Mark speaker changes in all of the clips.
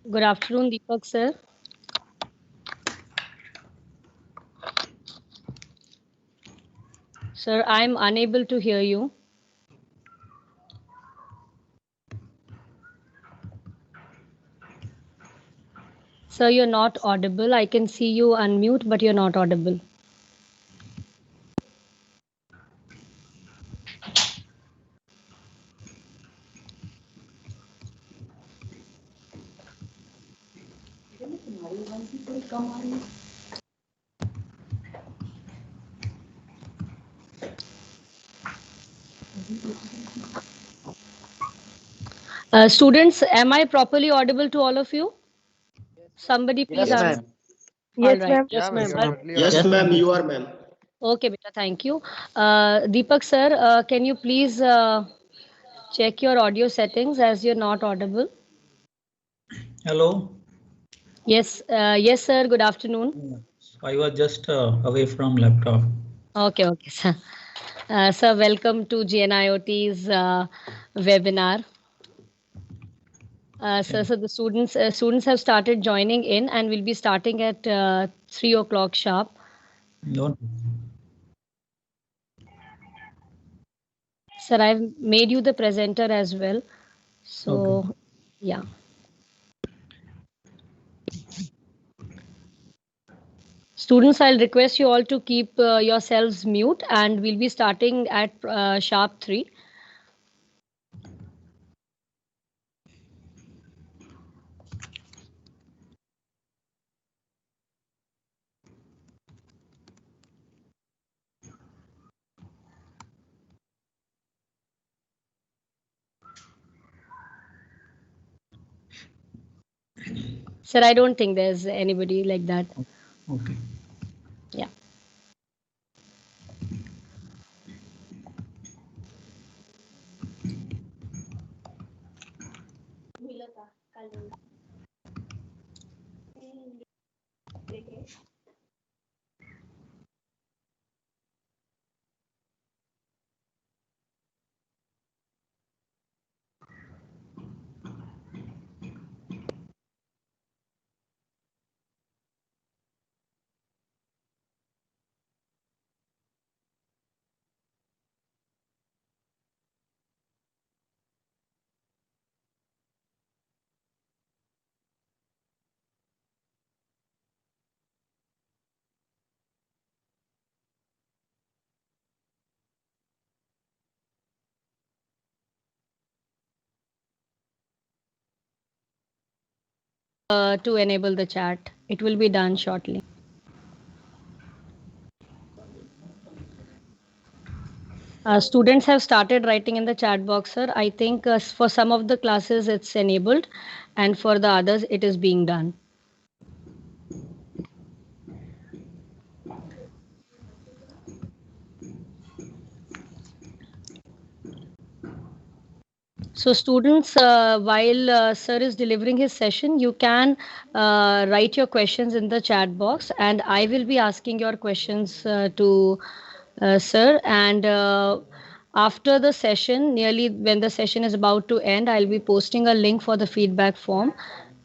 Speaker 1: Good afternoon, Deepak sir. Sir, I'm unable to hear you. Sir, you're not audible. I can see you unmute, but you're not audible. Students, am I properly audible to all of you? Somebody please
Speaker 2: Yes,
Speaker 3: Yes,
Speaker 1: answer.
Speaker 2: ma'am.
Speaker 3: ma'am.
Speaker 1: All
Speaker 4: Yes,
Speaker 1: right.
Speaker 4: ma'am.
Speaker 5: Yeah, ma'am, you're
Speaker 1: All-
Speaker 5: totally
Speaker 6: Yes,
Speaker 5: audible.
Speaker 6: ma'am, you are, ma'am.
Speaker 1: Okay, beta, thank you. Deepak sir, can you please check your audio settings as you're not audible?
Speaker 3: Hello.
Speaker 1: Yes, sir. Good afternoon.
Speaker 3: I was just away from laptop.
Speaker 1: Okay, okay, sir. Sir, welcome to GNIOT's webinar.
Speaker 3: Okay.
Speaker 1: So the students have started joining in, and we'll be starting at 3 o'clock sharp.
Speaker 3: Don't.
Speaker 1: Sir, I've made you the presenter as well.
Speaker 3: Okay.
Speaker 1: So, yeah. Students, I'll request you all to keep yourselves mute, and we'll be starting at sharp 3. Sir, I don't think there's anybody like that.
Speaker 3: Okay.
Speaker 1: Yeah. To enable the chat. It will be done shortly. Students have started writing in the chat box, sir. I think for some of the classes it's enabled, and for the others it is being done. So, students, while sir is delivering his session, you can write your questions in the chat box, and I will be asking your questions to sir. And after the session, nearly when the session is about to end, I'll be posting a link for the feedback form.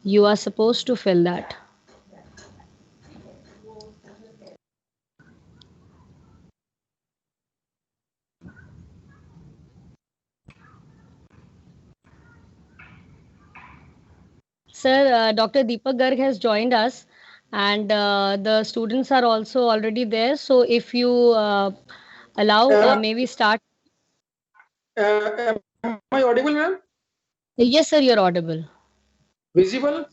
Speaker 1: You are supposed to fill that. Sir, Dr. Deepak Garg has joined us, and the students are also already there. So, if you allow,
Speaker 6: Uh,
Speaker 1: maybe start.
Speaker 6: am I audible, ma'am?
Speaker 1: Yes, sir, you're audible.
Speaker 6: Visible?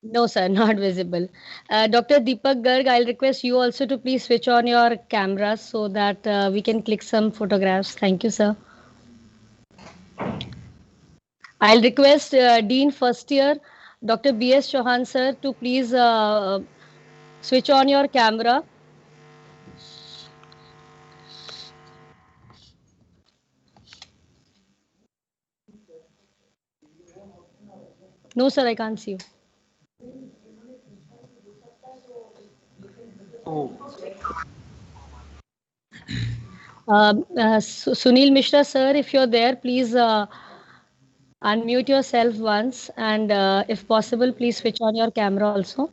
Speaker 1: No, sir, not visible. Dr. Deepak Garg, I'll request you also to please switch on your cameras so that we can click some photographs. Thank you, sir. I'll request Dean First Year, Dr. B.S. Chauhan, sir, to please switch on your camera. No, sir, I can't see you. Sunil Mishra, sir, if you're there, please Unmute yourself once, and if possible, please switch on your camera also.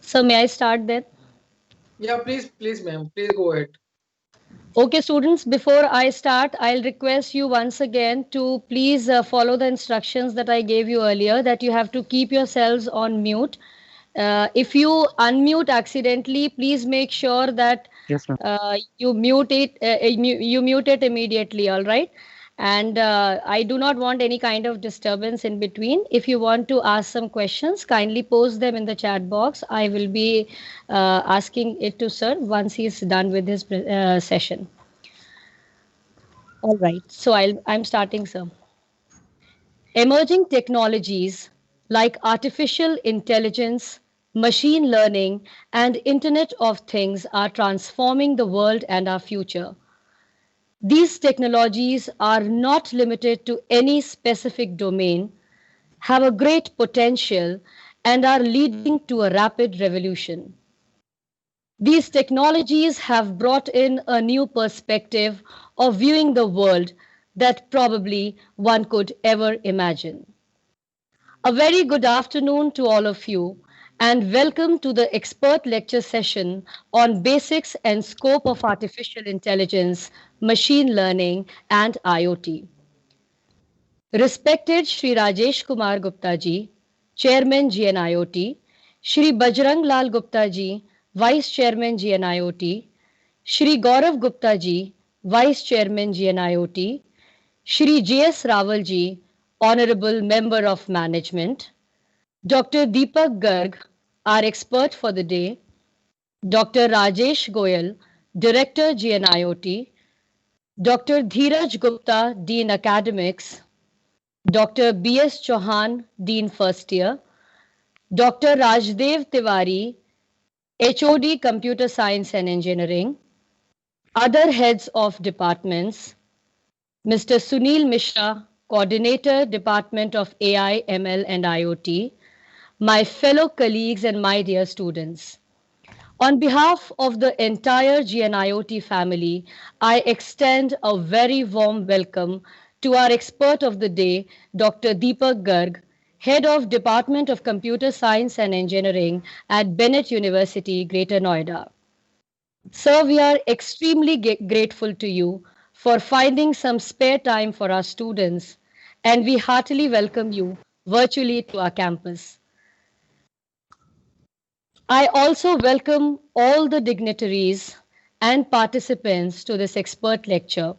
Speaker 1: So may I start then?
Speaker 6: Yeah, please, ma'am. Please go ahead.
Speaker 1: Okay, students, before I start, I'll request you once again to please follow the instructions that I gave you earlier, that you have to keep yourselves on mute. If you unmute accidentally, please make sure that
Speaker 2: Yes, ma'am.
Speaker 1: you mute it immediately, all right? And I do not want any kind of disturbance in between. If you want to ask some questions, kindly post them in the chat box. I will be asking it to sir once he's done with his session. All right, so I'm starting, sir. Emerging technologies like artificial intelligence, machine learning, and Internet of Things are transforming the world and our future. These technologies are not limited to any specific domain, have a great potential, and are leading to a rapid revolution. These technologies have brought in a new perspective of viewing the world that probably one could ever imagine. A very good afternoon to all of you, and welcome to the expert lecture session on basics and scope of artificial intelligence, machine learning, and IoT. Respected Shri Rajesh Kumar Gupta ji, Chairman GNIOT, Shri Bajrang Lal Gupta ji, Vice Chairman GNIOT, Shri Gaurav Gupta ji, Vice Chairman GNIOT, Shri J.S. Rawal ji, Honorable Member of Management, Dr. Deepak Garg, our expert for the day, Dr. Rajesh Goyal, Director GNIOT, Dr. Dheeraj Gupta, Dean Academics, Dr. B.S. Chauhan, Dean First Year, Dr. Rajdev Tiwari, HOD Computer Science and Engineering, other heads of departments, Mr. Sunil Mishra, Coordinator, Department of AI, ML and IoT, my fellow colleagues and my dear students. On behalf of the entire GNIOT family, I extend a very warm welcome to our expert of the day, Dr. Deepak Garg, Head of Department of Computer Science and Engineering at Bennett University, Greater Noida. Sir, we are extremely grateful to you for finding some spare time for our students, and we heartily welcome you virtually to our campus. I also welcome all the dignitaries and participants to this expert lecture.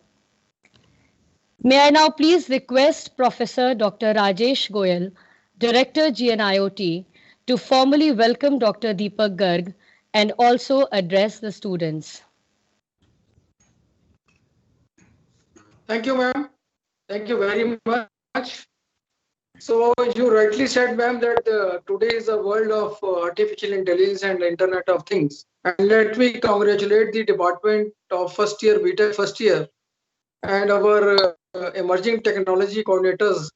Speaker 1: May I now please request Professor Dr. Rajesh Goyal, Director GNIOT, to formally welcome Dr. Deepak Garg and also address the students.
Speaker 6: Thank you, ma'am. Thank you very much. So you rightly said, ma'am, that today is a world of artificial intelligence and Internet of Things. And let me congratulate the Department of First Year, BTech First Year, and our emerging technology coordinators,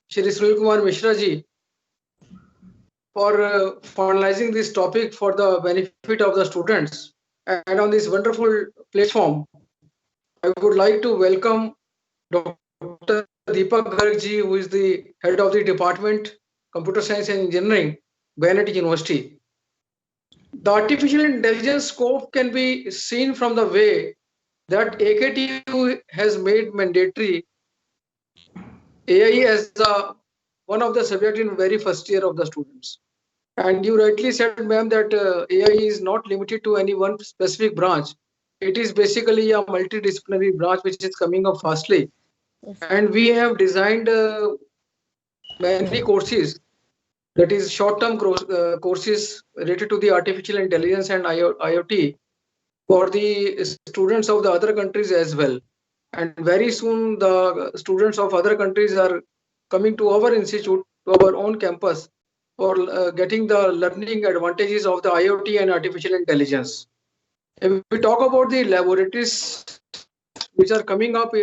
Speaker 6: Shri Sunil Kumar Mishra ji, for finalizing this topic for the benefit of the students. And on this wonderful platform, I would like to welcome Dr. Deepak Garg ji, who is the head of the Department Computer Science and Engineering, Bennett University. The artificial intelligence scope can be seen from the way that AKTU has made mandatory AI as one of the subject in very first year of the students. And you rightly said, ma'am, that AI is not limited to any one specific branch. It is basically a multidisciplinary branch which is coming up fastly.
Speaker 1: Yes.
Speaker 6: And we have designed many courses, that is short-term courses related to the artificial intelligence and IoT for the students of the other countries as well. And very soon the students of other countries are coming to our institute, to our own campus, for getting the learning advantages of the IoT and artificial intelligence. If we talk about the laboratories which are coming up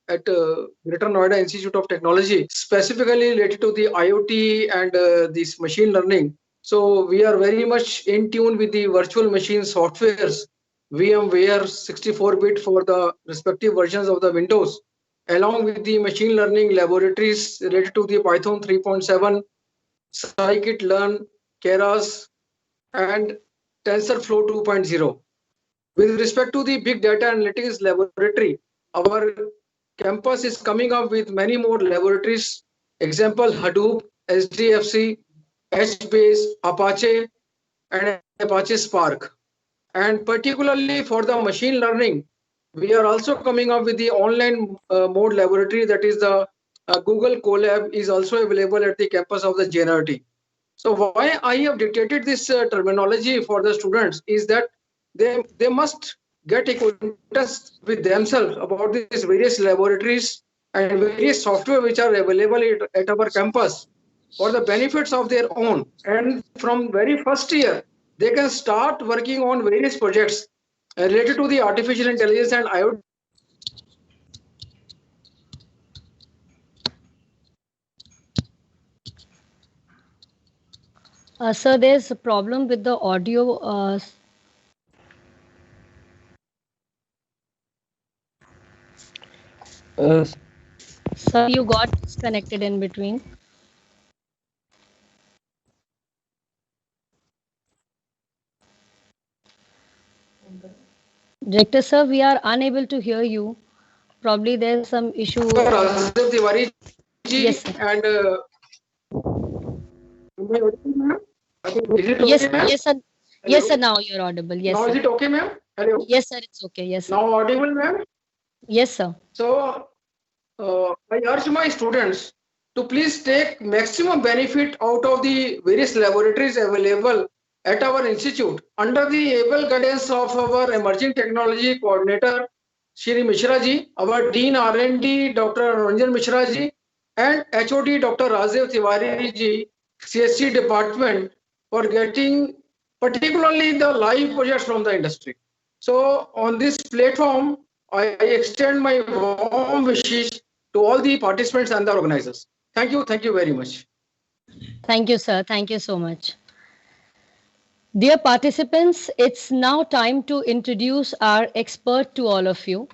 Speaker 6: at Greater Noida Institute of Technology, specifically related to the IoT and this machine learning, So we are very much in tune with the virtual machine softwares, VMware 64-bit for the respective versions of the Windows, along with the machine learning laboratories related to the Python 3.7, scikit-learn, Keras, and TensorFlow 2.0. With respect to the big data analytics laboratory, our campus is coming up with many more laboratories. Example, Hadoop, SDFC, HBase, Apache, and Apache Spark. And particularly for the machine learning, we are also coming up with the online mode laboratory, that is the Google Colab is also available at the campus of the JNRT. So why I have dictated this terminology for the students is that they must get acquainted with themselves about these various laboratories and various software which are available at our campus for the benefits of their own. And from very first year, they can start working on various projects related to the artificial intelligence and IoT.
Speaker 1: Sir, there's a problem with the audio. Sir, you got disconnected in between. Director sir, we are unable to hear you. Probably there's some issue.
Speaker 6: Rajiv Tiwari ji,
Speaker 1: Yes, sir.
Speaker 6: and am I audible, ma'am? I think, is it okay,
Speaker 1: Yes,
Speaker 6: ma'am?
Speaker 1: yes, sir.
Speaker 6: Hello?
Speaker 1: Yes, sir. Now you're audible. Yes,
Speaker 6: Now is
Speaker 1: sir.
Speaker 6: it okay, ma'am? Hello.
Speaker 1: Yes, sir. It's okay. Yes, sir.
Speaker 6: Now audible, ma'am?
Speaker 1: Yes, sir.
Speaker 6: So I urge my students to please take maximum benefit out of the various laboratories available at our institute under the able guidance of our emerging technology coordinator, Shri Mishra ji, our Dean R&D, Dr. Ranjan Mishra ji, and HOD Dr. Rajiv Tiwari ji, CSC department, for getting particularly the live projects from the industry. So on this platform, I extend my warm wishes to all the participants and the organizers. Thank you very much.
Speaker 1: Thank you, sir. Thank you so much. Dear participants, it's now time to introduce our expert to all of you.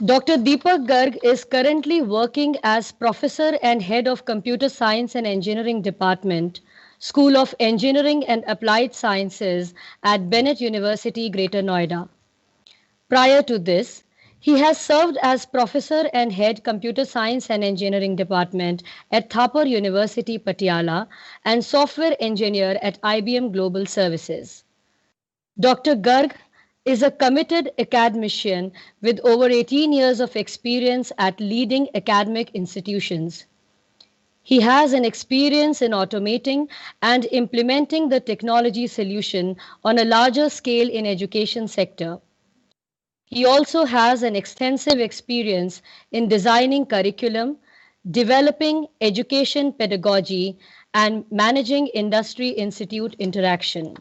Speaker 1: Dr. Deepak Garg is currently working as Professor and Head of Computer Science and Engineering Department, School of Engineering and Applied Sciences at Bennett University, Greater Noida. Prior to this, he has served as Professor and Head Computer Science and Engineering Department at Thapar University, Patiala, and Software Engineer at IBM Global Services. Dr. Garg is a committed academician with over 18 years of experience at leading academic institutions. He has an experience in automating and implementing the technology solution on a larger scale in education sector. He also has an extensive experience in designing curriculum, developing education pedagogy, and managing industry institute interaction.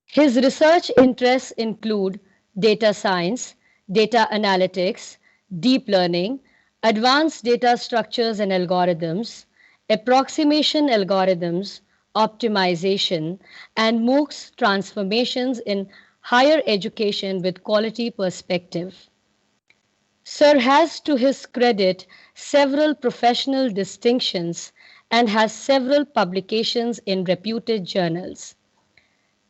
Speaker 1: His research interests include data science, data analytics, deep learning, advanced data structures and algorithms, approximation algorithms, optimization, and MOOCs transformations in higher education with quality perspective. Sir has to his credit several professional distinctions and has several publications in reputed journals.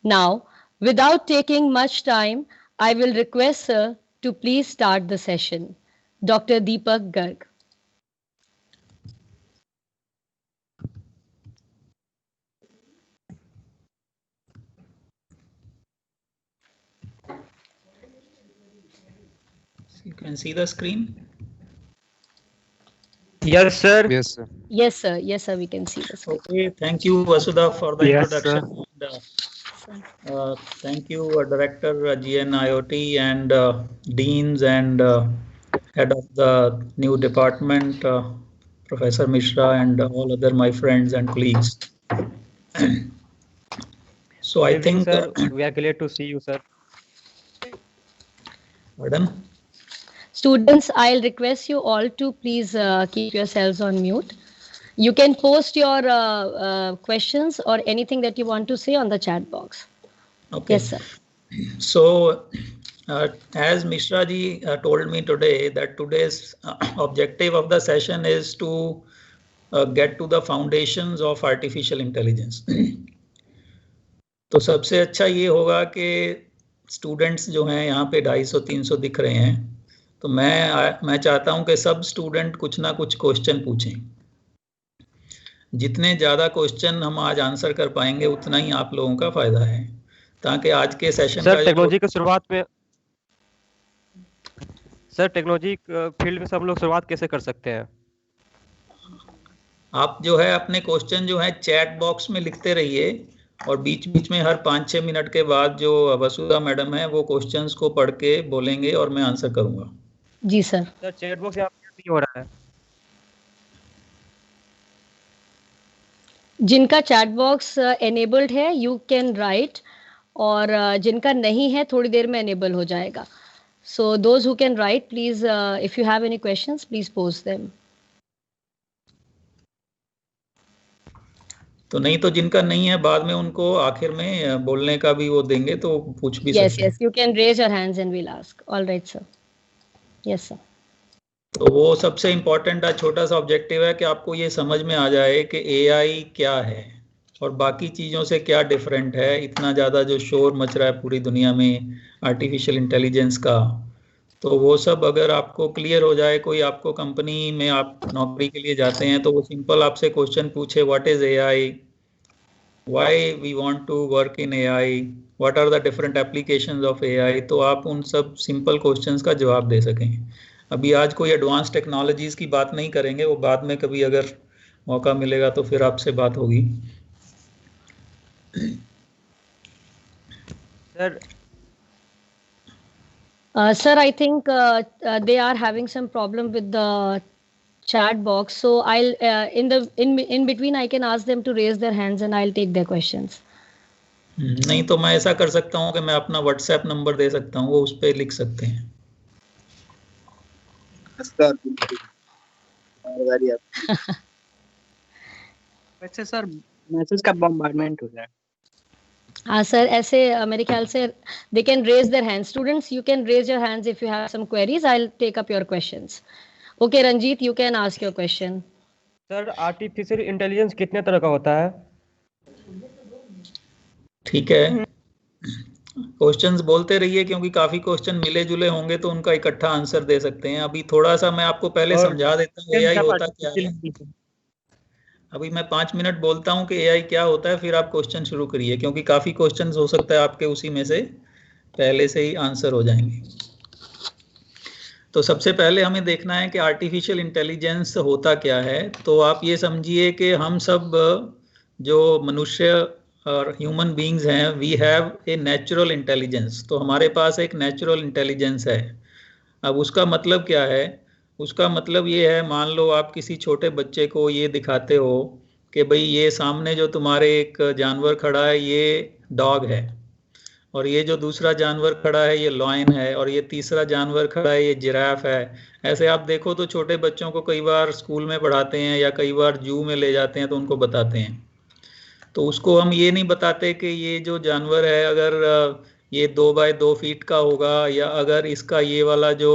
Speaker 1: Now, without taking much time, I will request Sir to please start the session. Dr. Deepak Garg.
Speaker 3: You can see the screen.
Speaker 2: Yes, sir.
Speaker 4: Yes, sir.
Speaker 1: Yes, sir. Yes, sir. We can see the screen.
Speaker 3: Okay, thank you, Vasudha, for the
Speaker 2: Yes,
Speaker 3: introduction. And, thank you, Director GNIOT and Deans and Head of the new department, Professor Mishra, and all other my friends and colleagues. So I think,
Speaker 2: sir, we are glad to see you, sir.
Speaker 3: Pardon?
Speaker 1: Students, I'll request you all to please keep yourselves on mute. You can post your questions or anything that you want to say on the chat box.
Speaker 3: Okay.
Speaker 1: Yes, sir.
Speaker 3: So, as Mishra ji told me today that today's objective of the session is to get to the foundations of artificial intelligence. तो सबसे अच्छा ये होगा कि students जो हैं यहाँ पे 250-300 दिख रहे हैं, तो मैं चाहता हूँ कि सब स्टूडेंट कुछ ना कुछ क्वेश्चन पूछें. जितने ज़्यादा क्वेश्चन हम आज आंसर कर पाएंगे उतना ही आप लोगों का फायदा है, ताकि आज के सेशन
Speaker 2: सर टेक्नोलॉजी की शुरुआत में सर टेक्नोलॉजी फील्ड में सब लोग शुरुआत कैसे कर सकते हैं?
Speaker 3: आप जो है अपने क्वेश्चन जो है चैट बॉक्स में लिखते रहिए और बीच बीच में हर 5-6 मिनट के बाद जो वसुधा मैडम है वो क्वेश्चंस को पढ़ के बोलेंगे और मैं आंसर करूंगा.
Speaker 1: जी सर.
Speaker 2: सर चैट बॉक्स यहाँ पे नहीं हो रहा है.
Speaker 1: जिनका चैट बॉक्स एनेबल्ड है यू कैन राइट, और जिनका नहीं है थोड़ी देर में एनेबल हो जाएगा. So those who can write please, if you have any questions please post them.
Speaker 3: तो नहीं तो जिनका नहीं है बाद में उनको आखिर में बोलने का भी वो देंगे तो पूछ भी
Speaker 1: yes
Speaker 3: सकते हैं.
Speaker 1: yes you can raise your hands and we'll ask. All right sir. Yes sir.
Speaker 3: तो वो सबसे इम्पोर्टेंट छोटा सा ऑब्जेक्टिव है कि आपको ये समझ में आ जाए कि एआई क्या है और बाकी चीज़ों से क्या डिफरेंट है. इतना ज़्यादा जो शोर मच रहा है पूरी दुनिया में आर्टिफिशियल इंटेलिजेंस का, तो वो सब अगर आपको क्लियर हो जाए, कोई आपको कंपनी में आप नौकरी के लिए जाते हैं तो वो सिंपल आपसे क्वेश्चन पूछे what is AI, why we want to work in AI, what are the different applications of AI, तो आप उन सब सिंपल क्वेश्चंस का जवाब दे सकें. अभी आज कोई एडवांस टेक्नोलॉजीज की बात नहीं करेंगे, वो बाद में कभी अगर मौका मिलेगा तो फिर आपसे बात होगी.
Speaker 2: Sir
Speaker 1: Sir, I think they are having some problem with the chat box. So I'll in between I can ask them to raise their hands and I'll take their questions.
Speaker 3: नहीं तो मैं ऐसा कर सकता हूँ कि मैं अपना व्हाट्सएप नंबर दे सकता हूँ, वो उस पर लिख सकते हैं.
Speaker 4: वैसे सर मैसेज का बॉम्बार्डमेंट हो जाए.
Speaker 1: हाँ सर, ऐसे मेरे ख्याल से they can raise their hands. Students, you can raise your hands if you have some queries. I'll take up your questions. Okay, Ranjit, you can ask your question.
Speaker 2: Sir artificial intelligence कितने तरह का होता है?
Speaker 3: ठीक है, questions बोलते रहिए क्योंकि काफी क्वेश्चन मिले जुले होंगे तो उनका इकट्ठा आंसर दे सकते हैं. अभी थोड़ा सा मैं आपको पहले समझा देता हूँ एआई होता क्या है. अभी मैं 5 मिनट बोलता हूँ कि एआई क्या होता है, फिर आप क्वेश्चन शुरू करिए क्योंकि काफी क्वेश्चंस हो सकता है आपके उसी में से पहले से ही आंसर हो जाएंगे. तो सबसे पहले हमें देखना है कि आर्टिफिशियल इंटेलिजेंस होता क्या है. तो आप ये समझिए कि हम सब जो मनुष्य और ह्यूमन बीइंग्स हैं, we have a natural intelligence. तो हमारे पास एक नेचुरल इंटेलिजेंस है. अब उसका मतलब क्या है? उसका मतलब ये है, मान लो आप किसी छोटे बच्चे को ये दिखाते हो कि भाई ये सामने जो तुम्हारे एक जानवर खड़ा है ये डॉग है, और ये जो दूसरा जानवर खड़ा है ये लॉयन है, और ये तीसरा जानवर खड़ा है ये जिराफ है. ऐसे आप देखो तो छोटे बच्चों को कई बार स्कूल में पढ़ाते हैं या कई बार जू में ले जाते हैं तो उनको बताते हैं. तो उसको हम ये नहीं बताते कि ये जो जानवर है अगर ये 2 बाय 2 फीट का होगा, या अगर इसका ये वाला जो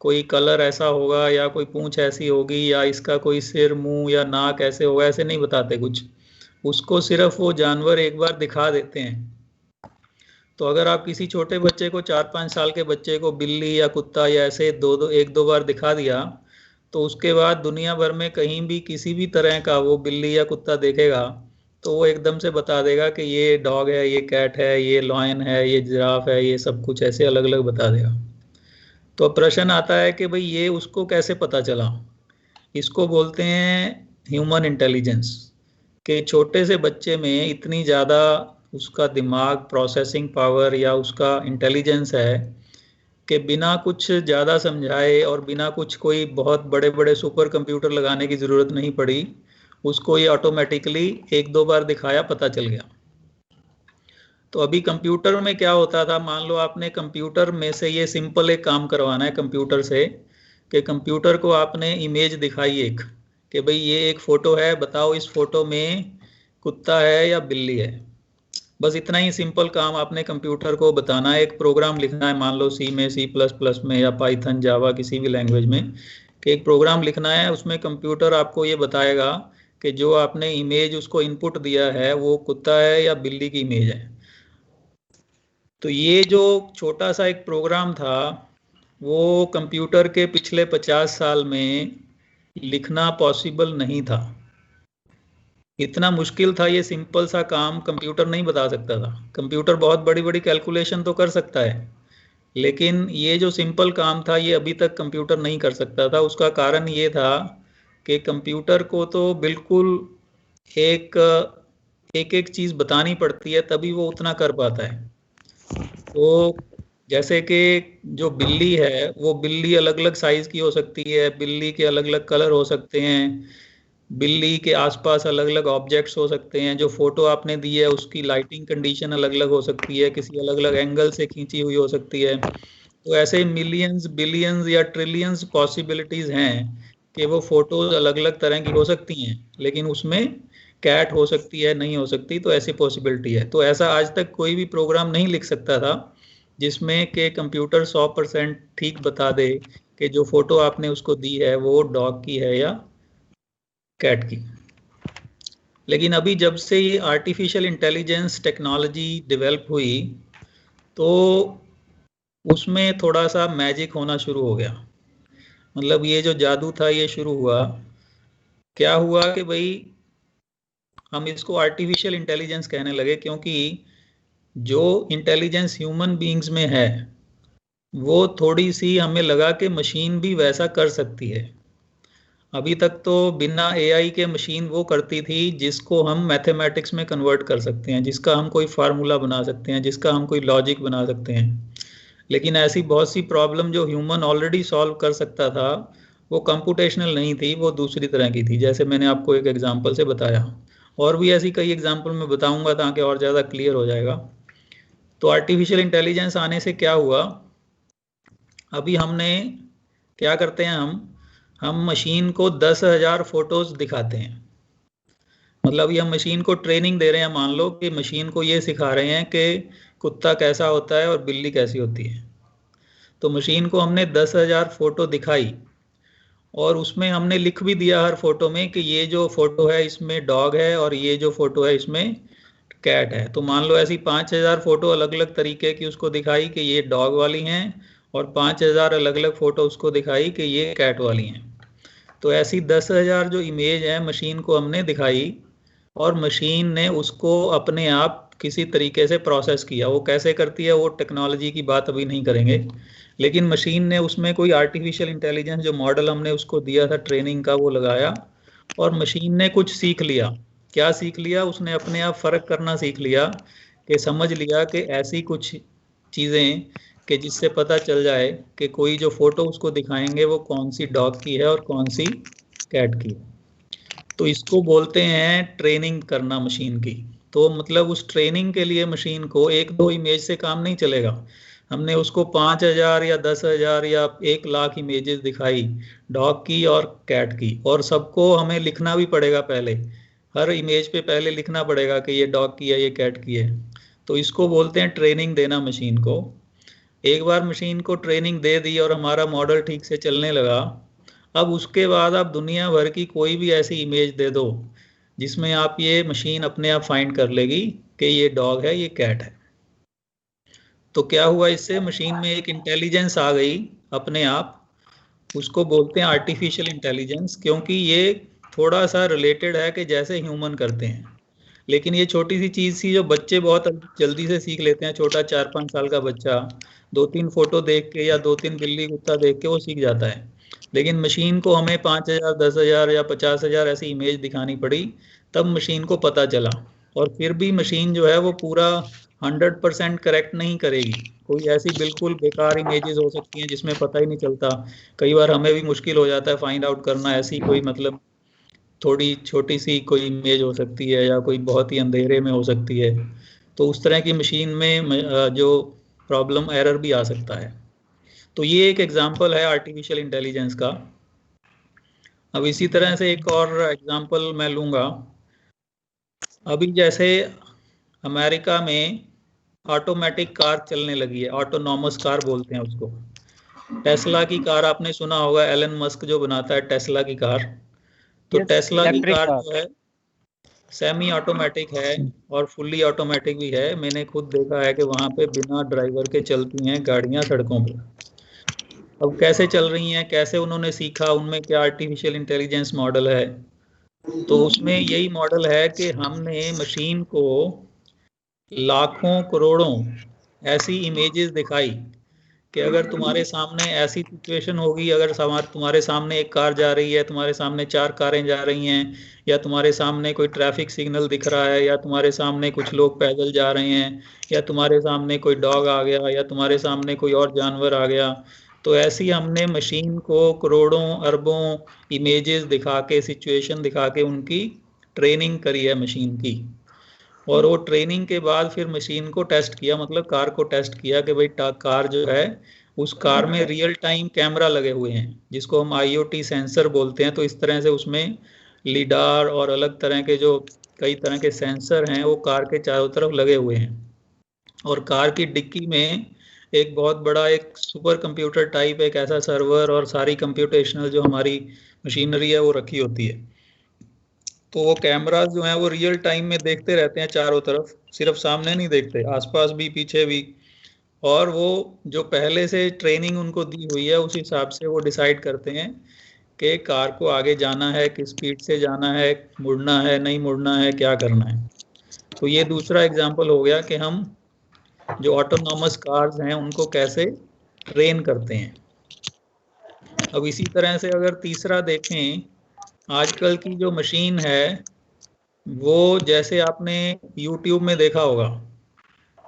Speaker 3: कोई कलर ऐसा होगा, या कोई पूंछ ऐसी होगी, या इसका कोई सिर मुंह या नाक ऐसे होगा. ऐसे नहीं बताते कुछ. उसको सिर्फ वो जानवर एक बार दिखा देते हैं. तो अगर आप किसी छोटे बच्चे को 4-5 साल के बच्चे को बिल्ली या कुत्ता या ऐसे 1-2 बार दिखा दिया, तो उसके बाद दुनिया भर में कहीं भी किसी भी तरह का वो बिल्ली या कुत्ता देखेगा तो वो एकदम से बता देगा कि ये डॉग है, ये कैट है, ये लॉयन है, ये जिराफ है, ये सब कुछ ऐसे अलग अलग बता देगा. तो प्रश्न आता है कि भाई ये उसको कैसे पता चला? इसको बोलते हैं ह्यूमन इंटेलिजेंस. कि छोटे से बच्चे में इतनी ज़्यादा उसका दिमाग, प्रोसेसिंग पावर या उसका इंटेलिजेंस है कि बिना कुछ ज़्यादा समझाए और बिना कुछ कोई बहुत बड़े बड़े सुपर कंप्यूटर लगाने की ज़रूरत नहीं पड़ी, उसको ये ऑटोमेटिकली 1-2 बार दिखाया, पता चल गया. तो अभी कंप्यूटर में क्या होता था, मान लो आपने कंप्यूटर में से ये सिंपल एक काम करवाना है कंप्यूटर से, कि कंप्यूटर को आपने इमेज दिखाई, एक कि भाई ये एक फोटो है, बताओ इस फोटो में कुत्ता है या बिल्ली है। बस इतना ही सिंपल काम आपने कंप्यूटर को बताना है। एक प्रोग्राम लिखना है, मान लो सी में, C++ में या पाइथन, जावा, किसी भी लैंग्वेज में, कि एक प्रोग्राम लिखना है, उसमें कंप्यूटर आपको ये बताएगा कि जो आपने इमेज उसको इनपुट दिया है वो कुत्ता है या बिल्ली की इमेज है। तो ये जो छोटा सा एक प्रोग्राम था वो कंप्यूटर के पिछले 50 साल में लिखना पॉसिबल नहीं था। इतना मुश्किल था ये सिंपल सा काम, कंप्यूटर नहीं बता सकता था। कंप्यूटर बहुत बड़ी बड़ी कैलकुलेशन तो कर सकता है, लेकिन ये जो सिंपल काम था ये अभी तक कंप्यूटर नहीं कर सकता था। उसका कारण ये था कि कंप्यूटर को तो बिल्कुल एक एक चीज़ बतानी पड़ती है तभी वो उतना कर पाता है। तो जैसे कि जो बिल्ली है वो बिल्ली अलग अलग साइज की हो सकती है, बिल्ली के अलग अलग कलर हो सकते हैं, बिल्ली के आसपास अलग अलग ऑब्जेक्ट्स हो सकते हैं, जो फोटो आपने दी है उसकी लाइटिंग कंडीशन अलग अलग हो सकती है, किसी अलग अलग एंगल से खींची हुई हो सकती है। तो ऐसे मिलियंस, बिलियंस या ट्रिलियंस पॉसिबिलिटीज हैं कि वो फोटोज अलग अलग तरह की हो सकती हैं, लेकिन उसमें कैट हो सकती है, नहीं हो सकती, तो ऐसी पॉसिबिलिटी है। तो ऐसा आज तक कोई भी प्रोग्राम नहीं लिख सकता था जिसमें कि कंप्यूटर 100% ठीक बता दे कि जो फोटो आपने उसको दी है वो डॉग की है या कैट की। लेकिन अभी जब से ये आर्टिफिशियल इंटेलिजेंस टेक्नोलॉजी डेवलप हुई तो उसमें थोड़ा सा मैजिक होना शुरू हो गया। मतलब ये जो जादू था ये शुरू हुआ। क्या हुआ कि भाई हम इसको आर्टिफिशियल इंटेलिजेंस कहने लगे, क्योंकि जो इंटेलिजेंस ह्यूमन बीइंग्स में है वो थोड़ी सी हमें लगा कि मशीन भी वैसा कर सकती है। अभी तक तो बिना एआई के मशीन वो करती थी जिसको हम मैथमेटिक्स में कन्वर्ट कर सकते हैं, जिसका हम कोई फार्मूला बना सकते हैं, जिसका हम कोई लॉजिक बना सकते हैं। लेकिन ऐसी बहुत सी प्रॉब्लम जो ह्यूमन ऑलरेडी सॉल्व कर सकता था वो कंप्यूटेशनल नहीं थी, वो दूसरी तरह की थी, जैसे मैंने आपको एक एग्जांपल से बताया। और भी ऐसी कई एग्जांपल मैं बताऊंगा ताकि और ज़्यादा क्लियर हो जाएगा। तो आर्टिफिशियल इंटेलिजेंस आने से क्या हुआ, अभी हमने क्या करते हैं, हम मशीन को 10,000 फोटोज दिखाते हैं। मतलब ये हम मशीन को ट्रेनिंग दे रहे हैं, मान लो कि मशीन को ये सिखा रहे हैं कि कुत्ता कैसा होता है और बिल्ली कैसी होती है। तो मशीन को हमने 10,000 फोटो दिखाई और उसमें हमने लिख भी दिया हर फोटो में कि ये जो फोटो है इसमें डॉग है और ये जो फोटो है इसमें कैट है। तो मान लो ऐसी 5,000 फोटो अलग अलग तरीके की उसको दिखाई कि ये डॉग वाली हैं, और 5,000 अलग अलग फोटो उसको दिखाई कि ये कैट वाली हैं। तो ऐसी 10,000 जो इमेज है मशीन को हमने दिखाई और मशीन ने उसको अपने आप किसी तरीके से प्रोसेस किया। वो कैसे करती है वो टेक्नोलॉजी की बात अभी नहीं करेंगे, लेकिन मशीन ने उसमें कोई आर्टिफिशियल इंटेलिजेंस जो मॉडल हमने उसको दिया था ट्रेनिंग का वो लगाया और मशीन ने कुछ सीख लिया। क्या सीख लिया, उसने अपने आप फ़र्क करना सीख लिया कि समझ लिया कि ऐसी कुछ चीज़ें कि जिससे पता चल जाए कि कोई जो फोटो उसको दिखाएंगे वो कौन सी डॉग की है और कौन सी कैट की है। तो इसको बोलते हैं ट्रेनिंग करना मशीन की। तो मतलब उस ट्रेनिंग के लिए मशीन को 1-2 इमेज से काम नहीं चलेगा। हमने उसको 5,000 या 10,000 या 1,00,000 इमेजेस दिखाई डॉग की और कैट की, और सबको हमें लिखना भी पड़ेगा पहले, हर इमेज पे पहले लिखना पड़ेगा कि ये डॉग की है ये कैट की है। तो इसको बोलते हैं ट्रेनिंग देना मशीन को। एक बार मशीन को ट्रेनिंग दे दी और हमारा मॉडल ठीक से चलने लगा, अब उसके बाद आप दुनिया भर की कोई भी ऐसी इमेज दे दो जिसमें आप ये मशीन अपने आप फाइंड कर लेगी कि ये डॉग है ये कैट है। तो क्या हुआ, इससे मशीन में एक इंटेलिजेंस आ गई अपने आप, उसको बोलते हैं आर्टिफिशियल इंटेलिजेंस, क्योंकि ये थोड़ा सा रिलेटेड है कि जैसे ह्यूमन करते हैं। लेकिन ये छोटी सी चीज़ थी जो बच्चे बहुत जल्दी से सीख लेते हैं। छोटा 4-5 साल का बच्चा 2-3 फोटो देख के या 2-3 बिल्ली कुत्ता देख के वो सीख जाता है। लेकिन मशीन को हमें 5,000, 10,000 या 50,000 ऐसी इमेज दिखानी पड़ी तब मशीन को पता चला। और फिर भी मशीन जो है वो पूरा 100% करेक्ट नहीं करेगी। कोई ऐसी बिल्कुल बेकार इमेजेस हो सकती हैं जिसमें पता ही नहीं चलता। कई बार हमें भी मुश्किल हो जाता है फाइंड आउट करना, ऐसी कोई मतलब थोड़ी छोटी सी कोई इमेज हो सकती है या कोई बहुत ही अंधेरे में हो सकती है। तो उस तरह की मशीन में जो प्रॉब्लम एरर भी आ सकता है। तो ये एक एग्जांपल है आर्टिफिशियल इंटेलिजेंस का। अब इसी तरह से एक और एग्जांपल मैं लूँगा। अभी जैसे अमेरिका में ऑटोमेटिक कार चलने लगी है, ऑटोनॉमस कार बोलते हैं उसको। टेस्ला की कार आपने सुना होगा, एलन मस्क जो बनाता है टेस्ला की कार। तो
Speaker 2: Yes,
Speaker 3: टेस्ला की
Speaker 2: electric
Speaker 3: कार
Speaker 2: car.
Speaker 3: जो है सेमी ऑटोमेटिक है और फुल्ली ऑटोमेटिक भी है। मैंने खुद देखा है कि वहाँ पे बिना ड्राइवर के चलती हैं गाड़ियाँ सड़कों पे। अब कैसे चल रही हैं, कैसे उन्होंने सीखा, उनमें क्या आर्टिफिशियल इंटेलिजेंस मॉडल है? तो उसमें यही मॉडल है कि हमने मशीन को लाखों करोड़ों ऐसी इमेजेस दिखाई कि अगर तुम्हारे सामने ऐसी सिचुएशन होगी, अगर तुम्हारे सामने एक कार जा रही है, तुम्हारे सामने 4 कारें जा रही हैं, या तुम्हारे सामने कोई ट्रैफिक सिग्नल दिख रहा है, या तुम्हारे सामने कुछ लोग पैदल जा रहे हैं, या तुम्हारे सामने कोई डॉग आ गया, या तुम्हारे सामने कोई और जानवर आ गया, तो ऐसी हमने मशीन को करोड़ों अरबों इमेजेस दिखा के, सिचुएशन दिखा के उनकी ट्रेनिंग करी है मशीन की। और वो ट्रेनिंग के बाद फिर मशीन को टेस्ट किया, मतलब कार को टेस्ट किया कि भाई कार जो है, उस कार में रियल टाइम कैमरा लगे हुए हैं जिसको हम IoT सेंसर बोलते हैं। तो इस तरह से उसमें लीडार और अलग तरह के जो कई तरह के सेंसर हैं वो कार के चारों तरफ लगे हुए हैं। और कार की डिक्की में एक बहुत बड़ा एक सुपर कंप्यूटर टाइप एक ऐसा सर्वर और सारी कंप्यूटेशनल जो हमारी मशीनरी है वो रखी होती है। तो वो कैमरास जो हैं वो रियल टाइम में देखते रहते हैं चारों तरफ, सिर्फ सामने नहीं देखते, आसपास भी, पीछे भी। और वो जो पहले से ट्रेनिंग उनको दी हुई है उस हिसाब से वो डिसाइड करते हैं कि कार को आगे जाना है, किस स्पीड से जाना है, मुड़ना है, नहीं मुड़ना है, क्या करना है। तो ये दूसरा एग्जाम्पल हो गया कि हम जो ऑटोनॉमस कार्स हैं उनको कैसे ट्रेन करते हैं। अब इसी तरह से अगर तीसरा देखें, आजकल की जो मशीन है वो, जैसे आपने YouTube में देखा होगा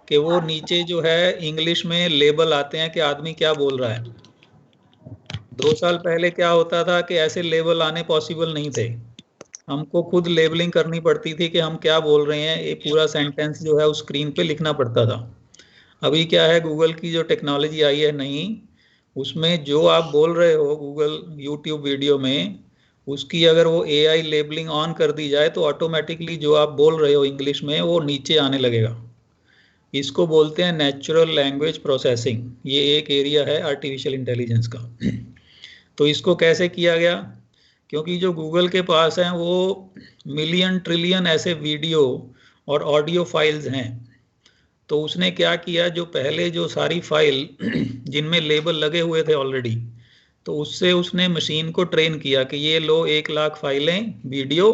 Speaker 3: कि वो नीचे जो है इंग्लिश में लेबल आते हैं कि आदमी क्या बोल रहा है। 2 साल पहले क्या होता था कि ऐसे लेबल आने पॉसिबल नहीं थे, हमको खुद लेबलिंग करनी पड़ती थी कि हम क्या बोल रहे हैं, ये पूरा सेंटेंस जो है उस स्क्रीन पे लिखना पड़ता था। अभी क्या है, गूगल की जो टेक्नोलॉजी आई है नई, उसमें जो आप बोल रहे हो गूगल YouTube वीडियो में, उसकी अगर वो AI लेबलिंग ऑन कर दी जाए तो ऑटोमेटिकली जो आप बोल रहे हो इंग्लिश में वो नीचे आने लगेगा। इसको बोलते हैं नेचुरल लैंग्वेज प्रोसेसिंग। ये एक एरिया है आर्टिफिशियल इंटेलिजेंस का। तो इसको कैसे किया गया, क्योंकि जो गूगल के पास हैं वो मिलियन ट्रिलियन ऐसे वीडियो और ऑडियो फाइल्स हैं। तो उसने क्या किया, जो पहले जो सारी फाइल जिनमें लेबल लगे हुए थे ऑलरेडी, तो उससे उसने मशीन को ट्रेन किया कि ये लो 1 लाख फाइलें वीडियो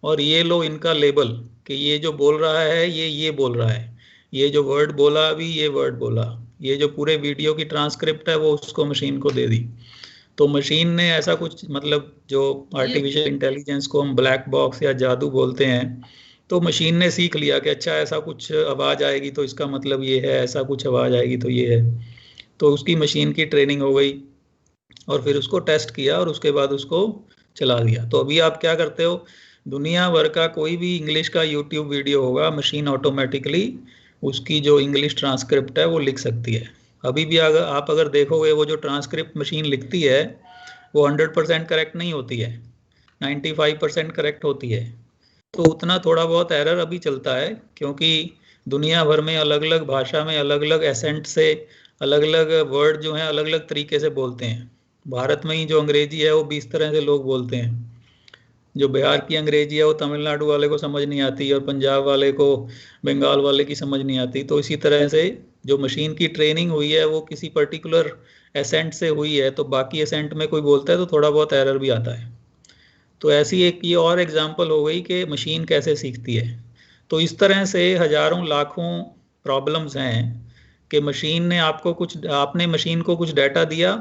Speaker 3: और ये लो इनका लेबल कि ये जो बोल रहा है ये बोल रहा है, ये जो वर्ड बोला अभी ये वर्ड बोला, ये जो पूरे वीडियो की ट्रांसक्रिप्ट है वो उसको मशीन को दे दी। तो मशीन ने ऐसा कुछ, मतलब जो आर्टिफिशियल इंटेलिजेंस को हम ब्लैक बॉक्स या जादू बोलते हैं, तो मशीन ने सीख लिया कि अच्छा ऐसा कुछ आवाज़ आएगी तो इसका मतलब ये है, ऐसा कुछ आवाज़ आएगी तो ये है। तो उसकी मशीन की ट्रेनिंग हो गई और फिर उसको टेस्ट किया और उसके बाद उसको चला दिया। तो अभी आप क्या करते हो, दुनिया भर का कोई भी इंग्लिश का YouTube वीडियो होगा, मशीन ऑटोमेटिकली उसकी जो इंग्लिश ट्रांसक्रिप्ट है वो लिख सकती है। अभी भी अगर देखोगे वो जो ट्रांसक्रिप्ट मशीन लिखती है वो 100% करेक्ट नहीं होती है, 95% करेक्ट होती है। तो उतना थोड़ा बहुत एरर अभी चलता है, क्योंकि दुनिया भर में अलग अलग भाषा में अलग अलग एसेंट से अलग अलग वर्ड जो हैं अलग अलग तरीके से बोलते हैं। भारत में ही जो अंग्रेजी है वो 20 तरह से लोग बोलते हैं। जो बिहार की अंग्रेजी है वो तमिलनाडु वाले को समझ नहीं आती और पंजाब वाले को बंगाल वाले की समझ नहीं आती। तो इसी तरह से जो मशीन की ट्रेनिंग हुई है वो किसी पर्टिकुलर एसेंट से हुई है, तो बाकी एसेंट में कोई बोलता है तो थोड़ा बहुत एरर भी आता है। तो ऐसी एक ये और एग्जांपल हो गई कि मशीन कैसे सीखती है। तो इस तरह से हजारों लाखों प्रॉब्लम्स हैं कि मशीन ने आपने मशीन को कुछ डाटा दिया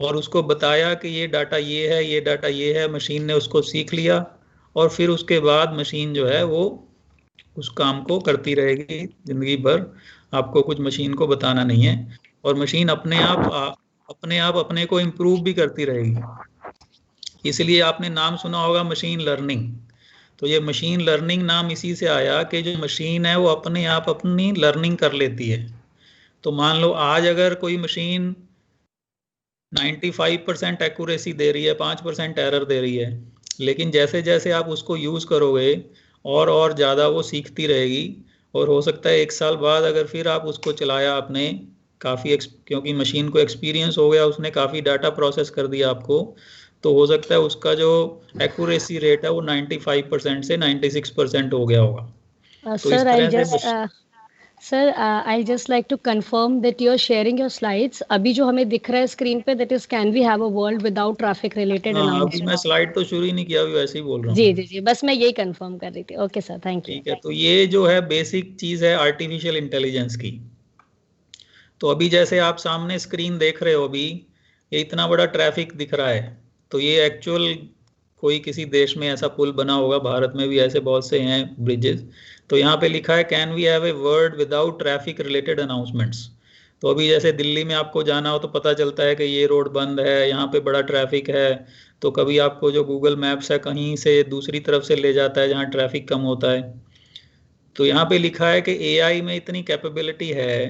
Speaker 3: और उसको बताया कि ये डाटा ये है, ये डाटा ये है, मशीन ने उसको सीख लिया और फिर उसके बाद मशीन जो है वो उस काम को करती रहेगी जिंदगी भर। आपको कुछ मशीन को बताना नहीं है और मशीन अपने आप अपने को इम्प्रूव भी करती रहेगी। इसलिए आपने नाम सुना होगा मशीन लर्निंग। तो ये मशीन लर्निंग नाम इसी से आया कि जो मशीन है वो अपने आप अपनी लर्निंग कर लेती है। तो मान लो आज अगर कोई मशीन 95% एक्यूरेसी दे रही है, 5% एरर दे रही है, लेकिन जैसे जैसे आप उसको यूज़ करोगे और ज़्यादा वो सीखती रहेगी, और हो सकता है 1 साल बाद अगर फिर आप उसको चलाया आपने, काफ़ी क्योंकि मशीन को एक्सपीरियंस हो गया, उसने काफ़ी डाटा प्रोसेस कर दिया आपको, तो हो सकता है उसका जो एक्यूरेसी रेट है वो 95% से 96% हो गया होगा। तो इस तरह से
Speaker 1: sir I just like to confirm that you are sharing your slides. अभी जो हमें दिख रहा है स्क्रीन पे, that is can we have a world without traffic related announcement.
Speaker 3: अभी मैं स्लाइड तो शुरू ही नहीं किया, अभी वैसे ही बोल रहा हूँ।
Speaker 1: जी जी जी, बस मैं यही कंफर्म कर रही थी। Okay sir, thank you.
Speaker 3: ठीक है, तो ये जो है बेसिक चीज़ है आर्टिफिशियल इंटेलिजेंस की। तो अभी जैसे आप सामने स्क्रीन देख रहे हो, अभी ये इतना बड़ा ट्रैफिक दिख रहा है, तो ये एक्चुअल कोई किसी देश में ऐसा पुल बना होगा, भारत में भी ऐसे बहुत से हैं ब्रिजेस। तो यहाँ पे लिखा है can we have a world without traffic related announcements. तो अभी जैसे दिल्ली में आपको जाना हो तो पता चलता है कि ये रोड बंद है, यहाँ पे बड़ा ट्रैफिक है, तो कभी आपको जो गूगल मैप्स है कहीं से दूसरी तरफ से ले जाता है जहाँ ट्रैफिक कम होता है। तो यहाँ पे लिखा है कि एआई में इतनी कैपेबिलिटी है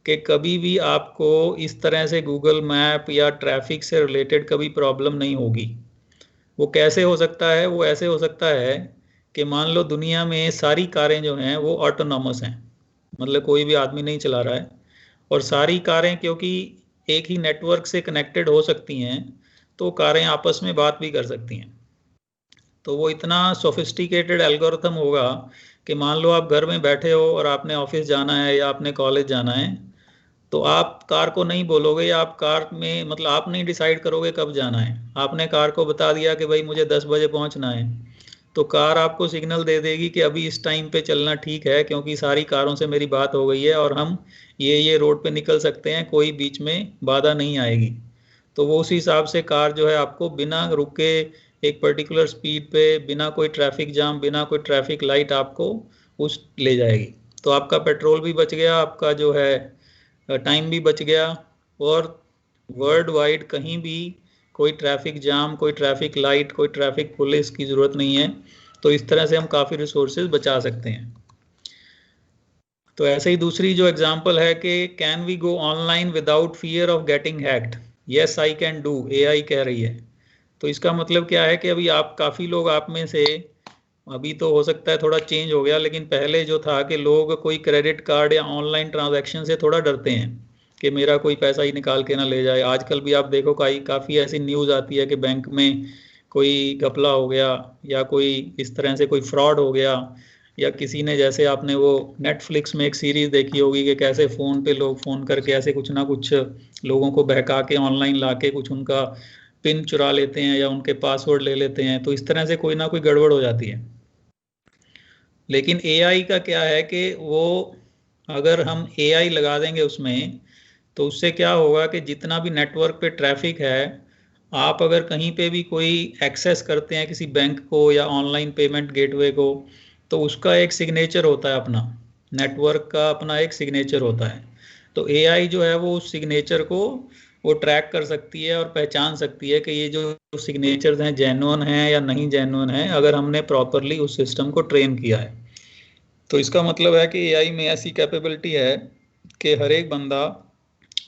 Speaker 3: कि कभी भी आपको इस तरह से गूगल मैप या ट्रैफिक से रिलेटेड कभी प्रॉब्लम नहीं होगी। वो कैसे हो सकता है? वो ऐसे हो सकता है कि मान लो दुनिया में सारी कारें जो हैं वो ऑटोनॉमस हैं, मतलब कोई भी आदमी नहीं चला रहा है, और सारी कारें क्योंकि एक ही नेटवर्क से कनेक्टेड हो सकती हैं, तो कारें आपस में बात भी कर सकती हैं। तो वो इतना सोफिस्टिकेटेड एल्गोरिथम होगा कि मान लो आप घर में बैठे हो और आपने ऑफिस जाना है या आपने कॉलेज जाना है, तो आप कार को नहीं बोलोगे, या आप कार में मतलब आप नहीं डिसाइड करोगे कब जाना है, आपने कार को बता दिया कि भाई मुझे 10 बजे पहुंचना है, तो कार आपको सिग्नल दे देगी कि अभी इस टाइम पे चलना ठीक है, क्योंकि सारी कारों से मेरी बात हो गई है और हम ये रोड पे निकल सकते हैं, कोई बीच में बाधा नहीं आएगी। तो वो उसी हिसाब से कार जो है आपको बिना रुके एक पर्टिकुलर स्पीड पे, बिना कोई ट्रैफिक जाम, बिना कोई ट्रैफिक लाइट आपको उस ले जाएगी। तो आपका पेट्रोल भी बच गया, आपका जो है टाइम भी बच गया, और वर्ल्ड वाइड कहीं भी कोई ट्रैफिक जाम, कोई ट्रैफिक लाइट, कोई ट्रैफिक पुलिस की ज़रूरत नहीं है। तो इस तरह से हम काफ़ी रिसोर्सेज बचा सकते हैं। तो ऐसे ही दूसरी जो एग्जांपल है कि can we go online without fear of getting hacked. Yes I can do, AI कह रही है। तो इसका मतलब क्या है कि अभी आप काफ़ी लोग आप में से, अभी तो हो सकता है थोड़ा चेंज हो गया, लेकिन पहले जो था कि लोग कोई क्रेडिट कार्ड या ऑनलाइन ट्रांजैक्शन से थोड़ा डरते हैं कि मेरा कोई पैसा ही निकाल के ना ले जाए। आजकल भी आप देखो काफ़ी ऐसी न्यूज़ आती है कि बैंक में कोई घपला हो गया, या कोई इस तरह से कोई फ्रॉड हो गया, या किसी ने, जैसे आपने वो नेटफ्लिक्स में एक सीरीज़ देखी होगी कि कैसे फ़ोन पे लोग फ़ोन करके ऐसे कुछ ना कुछ लोगों को बहका के ऑनलाइन ला के कुछ उनका पिन चुरा लेते हैं या उनके पासवर्ड ले लेते हैं। तो इस तरह से कोई ना कोई गड़बड़ हो जाती है। लेकिन एआई का क्या है कि वो अगर हम एआई लगा देंगे उसमें, तो उससे क्या होगा कि जितना भी नेटवर्क पे ट्रैफिक है, आप अगर कहीं पे भी कोई एक्सेस करते हैं किसी बैंक को या ऑनलाइन पेमेंट गेटवे को, तो उसका एक सिग्नेचर होता है, अपना नेटवर्क का अपना एक सिग्नेचर होता है। तो एआई जो है वो उस सिग्नेचर को वो ट्रैक कर सकती है और पहचान सकती है कि ये जो सिग्नेचर्स हैं जेन्युइन हैं या नहीं जेन्युइन हैं, अगर हमने प्रॉपरली उस सिस्टम को ट्रेन किया है। तो इसका मतलब है कि एआई में ऐसी कैपेबिलिटी है कि हर एक बंदा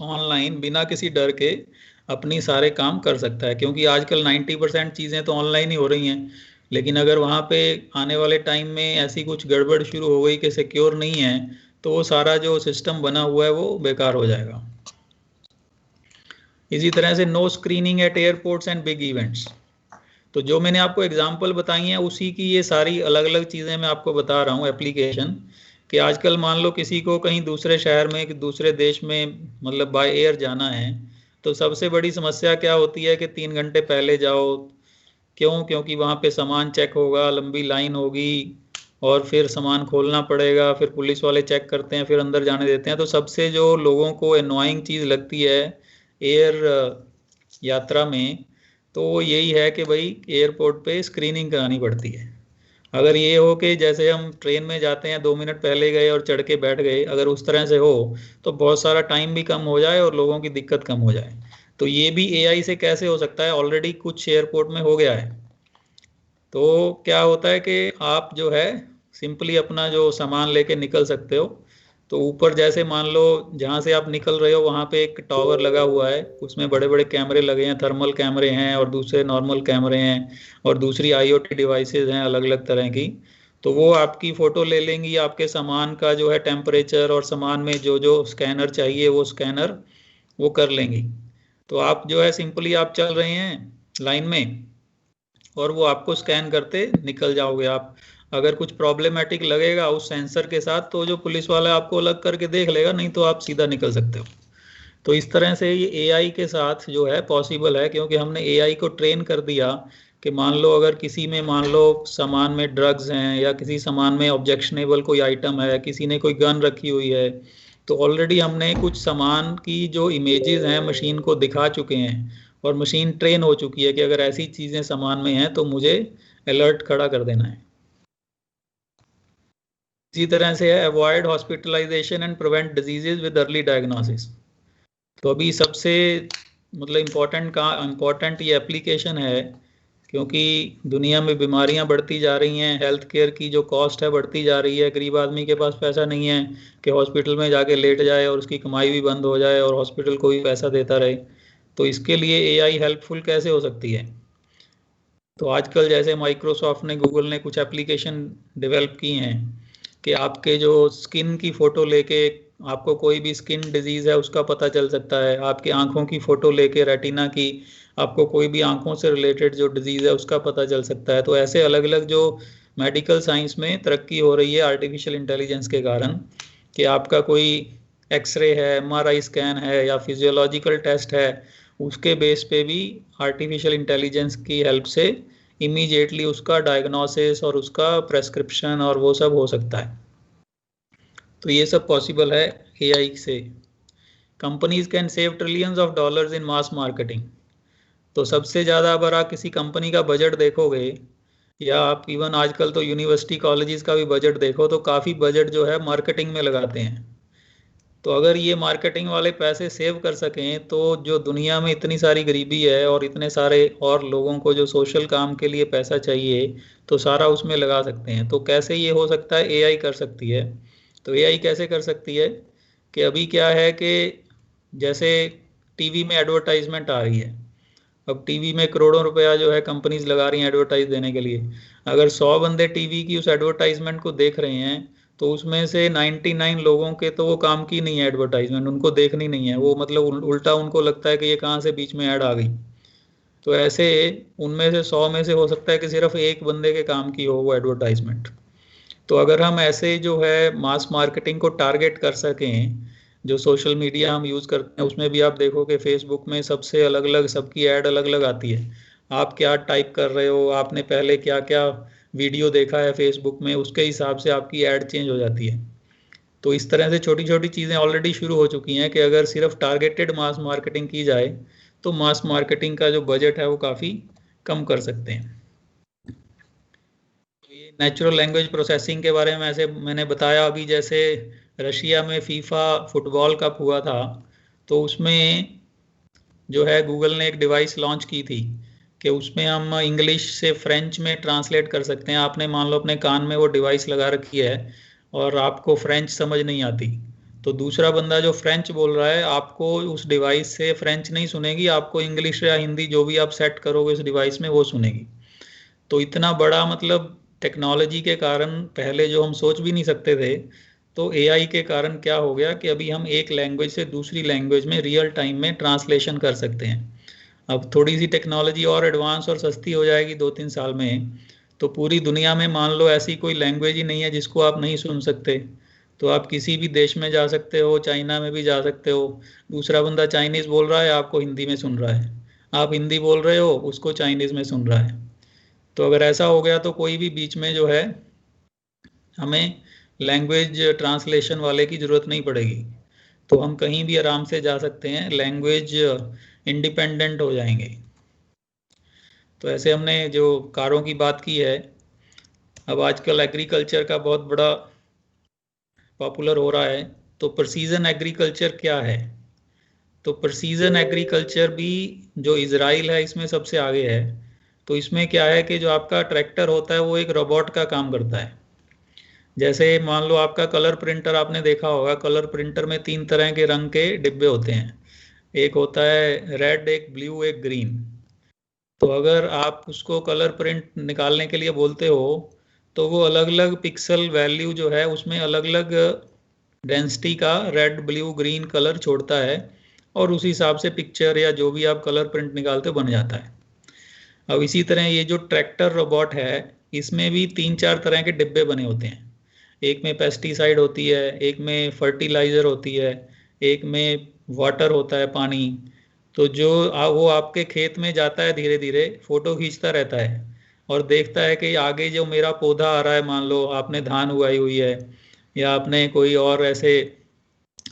Speaker 3: ऑनलाइन बिना किसी डर के अपनी सारे काम कर सकता है, क्योंकि आजकल 90% चीज़ें तो ऑनलाइन ही हो रही हैं। लेकिन अगर वहाँ पे आने वाले टाइम में ऐसी कुछ गड़बड़ शुरू हो गई कि सिक्योर नहीं है, तो वो सारा जो सिस्टम बना हुआ है वो बेकार हो जाएगा। इसी तरह से no screening at airports and big events. तो जो मैंने आपको एग्जांपल बताई हैं उसी की ये सारी अलग अलग चीज़ें मैं आपको बता रहा हूँ एप्लीकेशन, कि आजकल मान लो किसी को कहीं दूसरे शहर में, दूसरे देश में, मतलब बाय एयर जाना है, तो सबसे बड़ी समस्या क्या होती है कि 3 घंटे पहले जाओ। क्यों? क्योंकि वहाँ पे सामान चेक होगा, लंबी लाइन होगी, और फिर सामान खोलना पड़ेगा, फिर पुलिस वाले चेक करते हैं, फिर अंदर जाने देते हैं। तो सबसे जो लोगों को एनोइंग चीज़ लगती है एयर यात्रा में, तो वो यही है कि भाई एयरपोर्ट पे स्क्रीनिंग करानी पड़ती है। अगर ये हो कि जैसे हम ट्रेन में जाते हैं 2 मिनट पहले गए और चढ़ के बैठ गए, अगर उस तरह से हो तो बहुत सारा टाइम भी कम हो जाए और लोगों की दिक्कत कम हो जाए। तो ये भी एआई से कैसे हो सकता है? ऑलरेडी कुछ एयरपोर्ट में हो गया है। तो क्या होता है कि आप जो है सिंपली अपना जो सामान लेके निकल सकते हो, तो ऊपर जैसे मान लो जहाँ से आप निकल रहे हो वहाँ पे एक टावर लगा हुआ है, उसमें बड़े बड़े कैमरे लगे हैं, थर्मल कैमरे हैं और दूसरे नॉर्मल कैमरे हैं और दूसरी IoT डिवाइसेज हैं अलग अलग तरह की। तो वो आपकी फ़ोटो ले लेंगी, आपके सामान का जो है टेम्परेचर और सामान में जो जो स्कैनर चाहिए वो स्कैनर वो कर लेंगी। तो आप जो है सिंपली आप चल रहे हैं लाइन में और वो आपको स्कैन करते निकल जाओगे आप। अगर कुछ प्रॉब्लमेटिक लगेगा उस सेंसर के साथ तो जो पुलिस वाला आपको अलग करके देख लेगा, नहीं तो आप सीधा निकल सकते हो। तो इस तरह से ये AI के साथ जो है पॉसिबल है, क्योंकि हमने AI को ट्रेन कर दिया कि मान लो अगर किसी में मान लो सामान में ड्रग्स हैं या किसी सामान में ऑब्जेक्शनेबल कोई आइटम है, किसी ने कोई गन रखी हुई है, तो ऑलरेडी हमने कुछ सामान की जो इमेजेस हैं मशीन को दिखा चुके हैं और मशीन ट्रेन हो चुकी है कि अगर ऐसी चीज़ें सामान में हैं तो मुझे अलर्ट खड़ा कर देना है। इसी तरह से है avoid hospitalisation and prevent diseases with early diagnosis. तो अभी सबसे मतलब इम्पोर्टेंट ये एप्लीकेशन है, क्योंकि दुनिया में बीमारियां बढ़ती जा रही हैं, हेल्थ केयर की जो कॉस्ट है बढ़ती जा रही है, गरीब आदमी के पास पैसा नहीं है कि हॉस्पिटल में जाके लेट जाए और उसकी कमाई भी बंद हो जाए और हॉस्पिटल को भी पैसा देता रहे। तो इसके लिए AI हेल्पफुल कैसे हो सकती है? तो आजकल जैसे माइक्रोसॉफ्ट ने, गूगल ने कुछ एप्लीकेशन डेवलप की हैं कि आपके जो स्किन की फ़ोटो लेके आपको कोई भी स्किन डिजीज़ है उसका पता चल सकता है, आपकी आंखों की फ़ोटो लेके रेटिना की आपको कोई भी आंखों से रिलेटेड जो डिजीज़ है उसका पता चल सकता है। तो ऐसे अलग अलग जो मेडिकल साइंस में तरक्की हो रही है आर्टिफिशियल इंटेलिजेंस के कारण, कि आपका कोई एक्सरे है, MRI स्कैन है या फिजियोलॉजिकल टेस्ट है, उसके बेस पे भी आर्टिफिशियल इंटेलिजेंस की हेल्प से इमीडिएटली उसका डायग्नोसिस और उसका प्रेस्क्रिप्शन और वो सब हो सकता है। तो ये सब पॉसिबल है AI से। Companies can save trillions of dollars in mass marketing. तो सबसे ज़्यादा अगर आप किसी कंपनी का बजट देखोगे या आप इवन आजकल तो यूनिवर्सिटी कॉलेजेस का भी बजट देखो तो काफ़ी बजट जो है मार्केटिंग में लगाते हैं। तो अगर ये मार्केटिंग वाले पैसे सेव कर सकें तो जो दुनिया में इतनी सारी गरीबी है और इतने सारे और लोगों को जो सोशल काम के लिए पैसा चाहिए तो सारा उसमें लगा सकते हैं। तो कैसे ये हो सकता है? AI कर सकती है। तो AI कैसे कर सकती है कि अभी क्या है कि जैसे टीवी में एडवर्टाइजमेंट आ रही है, अब टीवी में करोड़ों रुपया जो है कंपनीज लगा रही हैं एडवर्टाइज देने के लिए। अगर 100 बंदे टीवी की उस एडवर्टाइजमेंट को देख रहे हैं तो उसमें से 99 लोगों के तो वो काम की नहीं है एडवर्टाइजमेंट, उनको देखनी नहीं है, वो मतलब उल्टा उनको लगता है कि ये कहाँ से बीच में ऐड आ गई। तो ऐसे उनमें से 100 में से हो सकता है कि सिर्फ एक बंदे के काम की हो वो एडवर्टाइजमेंट। तो अगर हम ऐसे जो है मास मार्केटिंग को टारगेट कर सकें, जो सोशल मीडिया हम यूज़ करते हैं उसमें भी आप देखो कि फेसबुक में सबसे अलग अलग सबकी ऐड अलग अलग आती है। आप क्या टाइप कर रहे हो, आपने पहले क्या क्या वीडियो देखा है फेसबुक में, उसके हिसाब से आपकी ऐड चेंज हो जाती है। तो इस तरह से छोटी छोटी चीज़ें ऑलरेडी शुरू हो चुकी हैं कि अगर सिर्फ टारगेटेड मास मार्केटिंग की जाए तो मास मार्केटिंग का जो बजट है वो काफ़ी कम कर सकते हैं। तो ये नेचुरल लैंग्वेज प्रोसेसिंग के बारे में ऐसे मैंने बताया। अभी जैसे रशिया में फीफा फुटबॉल कप हुआ था तो उसमें जो है गूगल ने एक डिवाइस लॉन्च की थी कि उसमें हम इंग्लिश से फ्रेंच में ट्रांसलेट कर सकते हैं। आपने मान लो अपने कान में वो डिवाइस लगा रखी है और आपको फ्रेंच समझ नहीं आती, तो दूसरा बंदा जो फ्रेंच बोल रहा है आपको उस डिवाइस से फ्रेंच नहीं सुनेगी, आपको इंग्लिश या हिंदी जो भी आप सेट करोगे उस डिवाइस में वो सुनेगी। तो इतना बड़ा मतलब टेक्नोलॉजी के कारण पहले जो हम सोच भी नहीं सकते थे, तो AI के कारण क्या हो गया कि अभी हम एक लैंग्वेज से दूसरी लैंग्वेज में रियल टाइम में ट्रांसलेशन कर सकते हैं। अब थोड़ी सी टेक्नोलॉजी और एडवांस और सस्ती हो जाएगी 2-3 साल में, तो पूरी दुनिया में मान लो ऐसी कोई लैंग्वेज ही नहीं है जिसको आप नहीं सुन सकते। तो आप किसी भी देश में जा सकते हो, चाइना में भी जा सकते हो, दूसरा बंदा चाइनीज़ बोल रहा है आपको हिंदी में सुन रहा है, आप हिंदी बोल रहे हो उसको चाइनीज़ में सुन रहा है। तो अगर ऐसा हो गया तो कोई भी बीच में जो है हमें लैंग्वेज ट्रांसलेशन वाले की ज़रूरत नहीं पड़ेगी, तो हम कहीं भी आराम से जा सकते हैं, लैंग्वेज इंडिपेंडेंट हो जाएंगे। तो ऐसे हमने जो कारों की बात की है, अब आजकल एग्रीकल्चर का बहुत बड़ा पॉपुलर हो रहा है। तो प्रिसीजन एग्रीकल्चर क्या है? तो प्रिसीजन एग्रीकल्चर भी जो इजराइल है इसमें सबसे आगे है। तो इसमें क्या है कि जो आपका ट्रैक्टर होता है वो एक रोबोट का काम करता है। जैसे मान लो आपका कलर प्रिंटर, आपने देखा होगा कलर प्रिंटर में 3 तरह के रंग के डिब्बे होते हैं, एक होता है रेड, एक ब्लू, एक ग्रीन। तो अगर आप उसको कलर प्रिंट निकालने के लिए बोलते हो तो वो अलग अलग पिक्सल वैल्यू जो है उसमें अलग अलग डेंसिटी का रेड, ब्लू, ग्रीन कलर छोड़ता है और उसी हिसाब से पिक्चर या जो भी आप कलर प्रिंट निकालते हो बन जाता है। अब इसी तरह ये जो ट्रैक्टर रोबोट है इसमें भी 3-4 तरह के डिब्बे बने होते हैं। एक में पेस्टिसाइड होती है, एक में फर्टिलाइज़र होती है, एक में वाटर होता है, पानी। तो जो वो आपके खेत में जाता है, धीरे धीरे फोटो खींचता रहता है और देखता है कि आगे जो मेरा पौधा आ रहा है, मान लो आपने धान उगाई हुई है या आपने कोई और ऐसे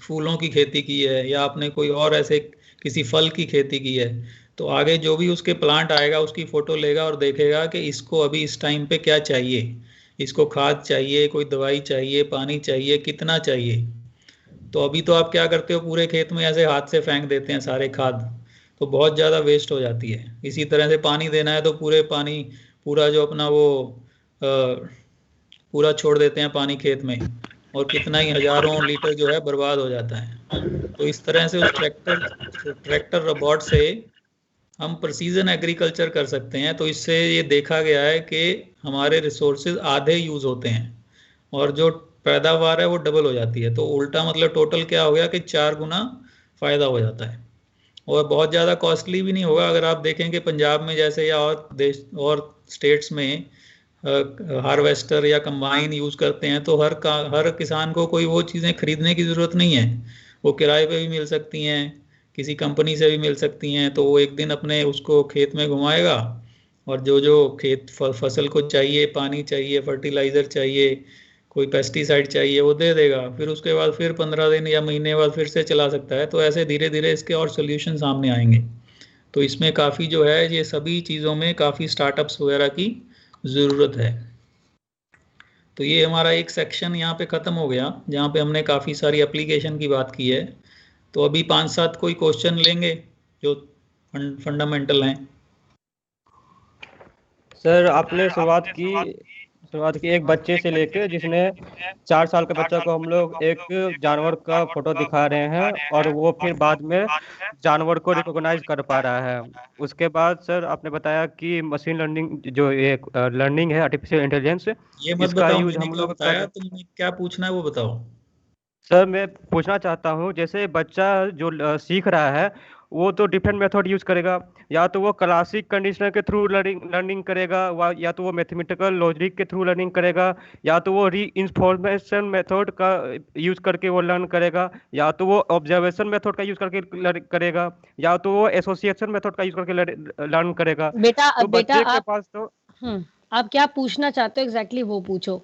Speaker 3: फूलों की खेती की है या आपने कोई और ऐसे किसी फल की खेती की है, तो आगे जो भी उसके प्लांट आएगा उसकी फ़ोटो लेगा और देखेगा कि इसको अभी इस टाइम पे क्या चाहिए, इसको खाद चाहिए, कोई दवाई चाहिए, पानी चाहिए, कितना चाहिए। तो अभी तो आप क्या करते हो, पूरे खेत में ऐसे हाथ से फेंक देते हैं सारे खाद, तो बहुत ज़्यादा वेस्ट हो जाती है। इसी तरह से पानी देना है तो पूरा जो अपना वो पूरा छोड़ देते हैं पानी खेत में और कितना ही हज़ारों लीटर जो है बर्बाद हो जाता है। तो इस तरह से उस ट्रैक्टर रोबोट से हम प्रिसीजन एग्रीकल्चर कर सकते हैं। तो इससे ये देखा गया है कि हमारे रिसोर्सेज आधे यूज़ होते हैं और जो पैदावार है वो डबल हो जाती है। तो उल्टा मतलब टोटल क्या हो गया कि 4 गुना फ़ायदा हो जाता है और बहुत ज़्यादा कॉस्टली भी नहीं होगा। अगर आप देखें कि पंजाब में जैसे या और स्टेट्स में हार्वेस्टर या कंबाइन यूज़ करते हैं तो हर किसान को कोई वो चीज़ें खरीदने की ज़रूरत नहीं है, वो किराए पे भी मिल सकती हैं, किसी कंपनी से भी मिल सकती हैं। तो वो एक दिन अपने उसको खेत में घुमाएगा और जो जो खेत फसल को चाहिए, पानी चाहिए, फर्टिलाइज़र चाहिए, कोई पेस्टिसाइड चाहिए, वो दे देगा। फिर उसके बाद फिर 15 दिन या महीने बाद फिर से चला सकता है। तो ऐसे धीरे धीरे इसके और सोल्यूशन सामने आएंगे। तो इसमें काफ़ी जो है ये सभी चीज़ों में काफ़ी स्टार्टअप्स वगैरह की ज़रूरत है। तो ये हमारा एक सेक्शन यहाँ पे ख़त्म हो गया जहाँ पे हमने काफ़ी सारी एप्लीकेशन की बात की है। तो अभी 5-7 कोई क्वेश्चन लेंगे जो फंडामेंटल हैं।
Speaker 2: सर आपने शुरुआत की एक बच्चे से लेके, जिसने 4 साल के बच्चा को हम लोग एक जानवर का फोटो दिखा रहे हैं और वो फिर बाद में जानवर को रिकॉग्नाइज कर पा रहा है। उसके बाद सर आपने बताया कि मशीन लर्निंग जो एक लर्निंग है, आर्टिफिशियल इंटेलिजेंस,
Speaker 3: ये मत
Speaker 2: इसका
Speaker 3: बताओ
Speaker 2: यूज
Speaker 3: मैंने
Speaker 2: हम
Speaker 3: क्या
Speaker 2: लोग
Speaker 3: बताया, तुमने क्या पूछना है वो बताओ।
Speaker 2: सर मैं पूछना चाहता हूँ, जैसे बच्चा जो सीख रहा है वो तो डिफरेंट मेथड यूज करेगा, या तो वो क्लासिक कंडीशनर के थ्रू लर्निंग करेगा, या तो वो मैथमेटिकल लॉजिक के थ्रू लर्निंग करेगा, या तो वो री इंफॉर्मेशन मेथड का यूज करके वो लर्न करेगा, या तो वो ऑब्जर्वेशन मेथड का यूज करके करेगा, या तो वो एसोसिएशन मेथड का यूज करके लर्न करेगा।
Speaker 1: बेटा
Speaker 2: तो
Speaker 1: बेटा
Speaker 2: बच्चे के पास तो
Speaker 1: आप क्या पूछना चाहते हो एग्जैक्टली वो पूछो।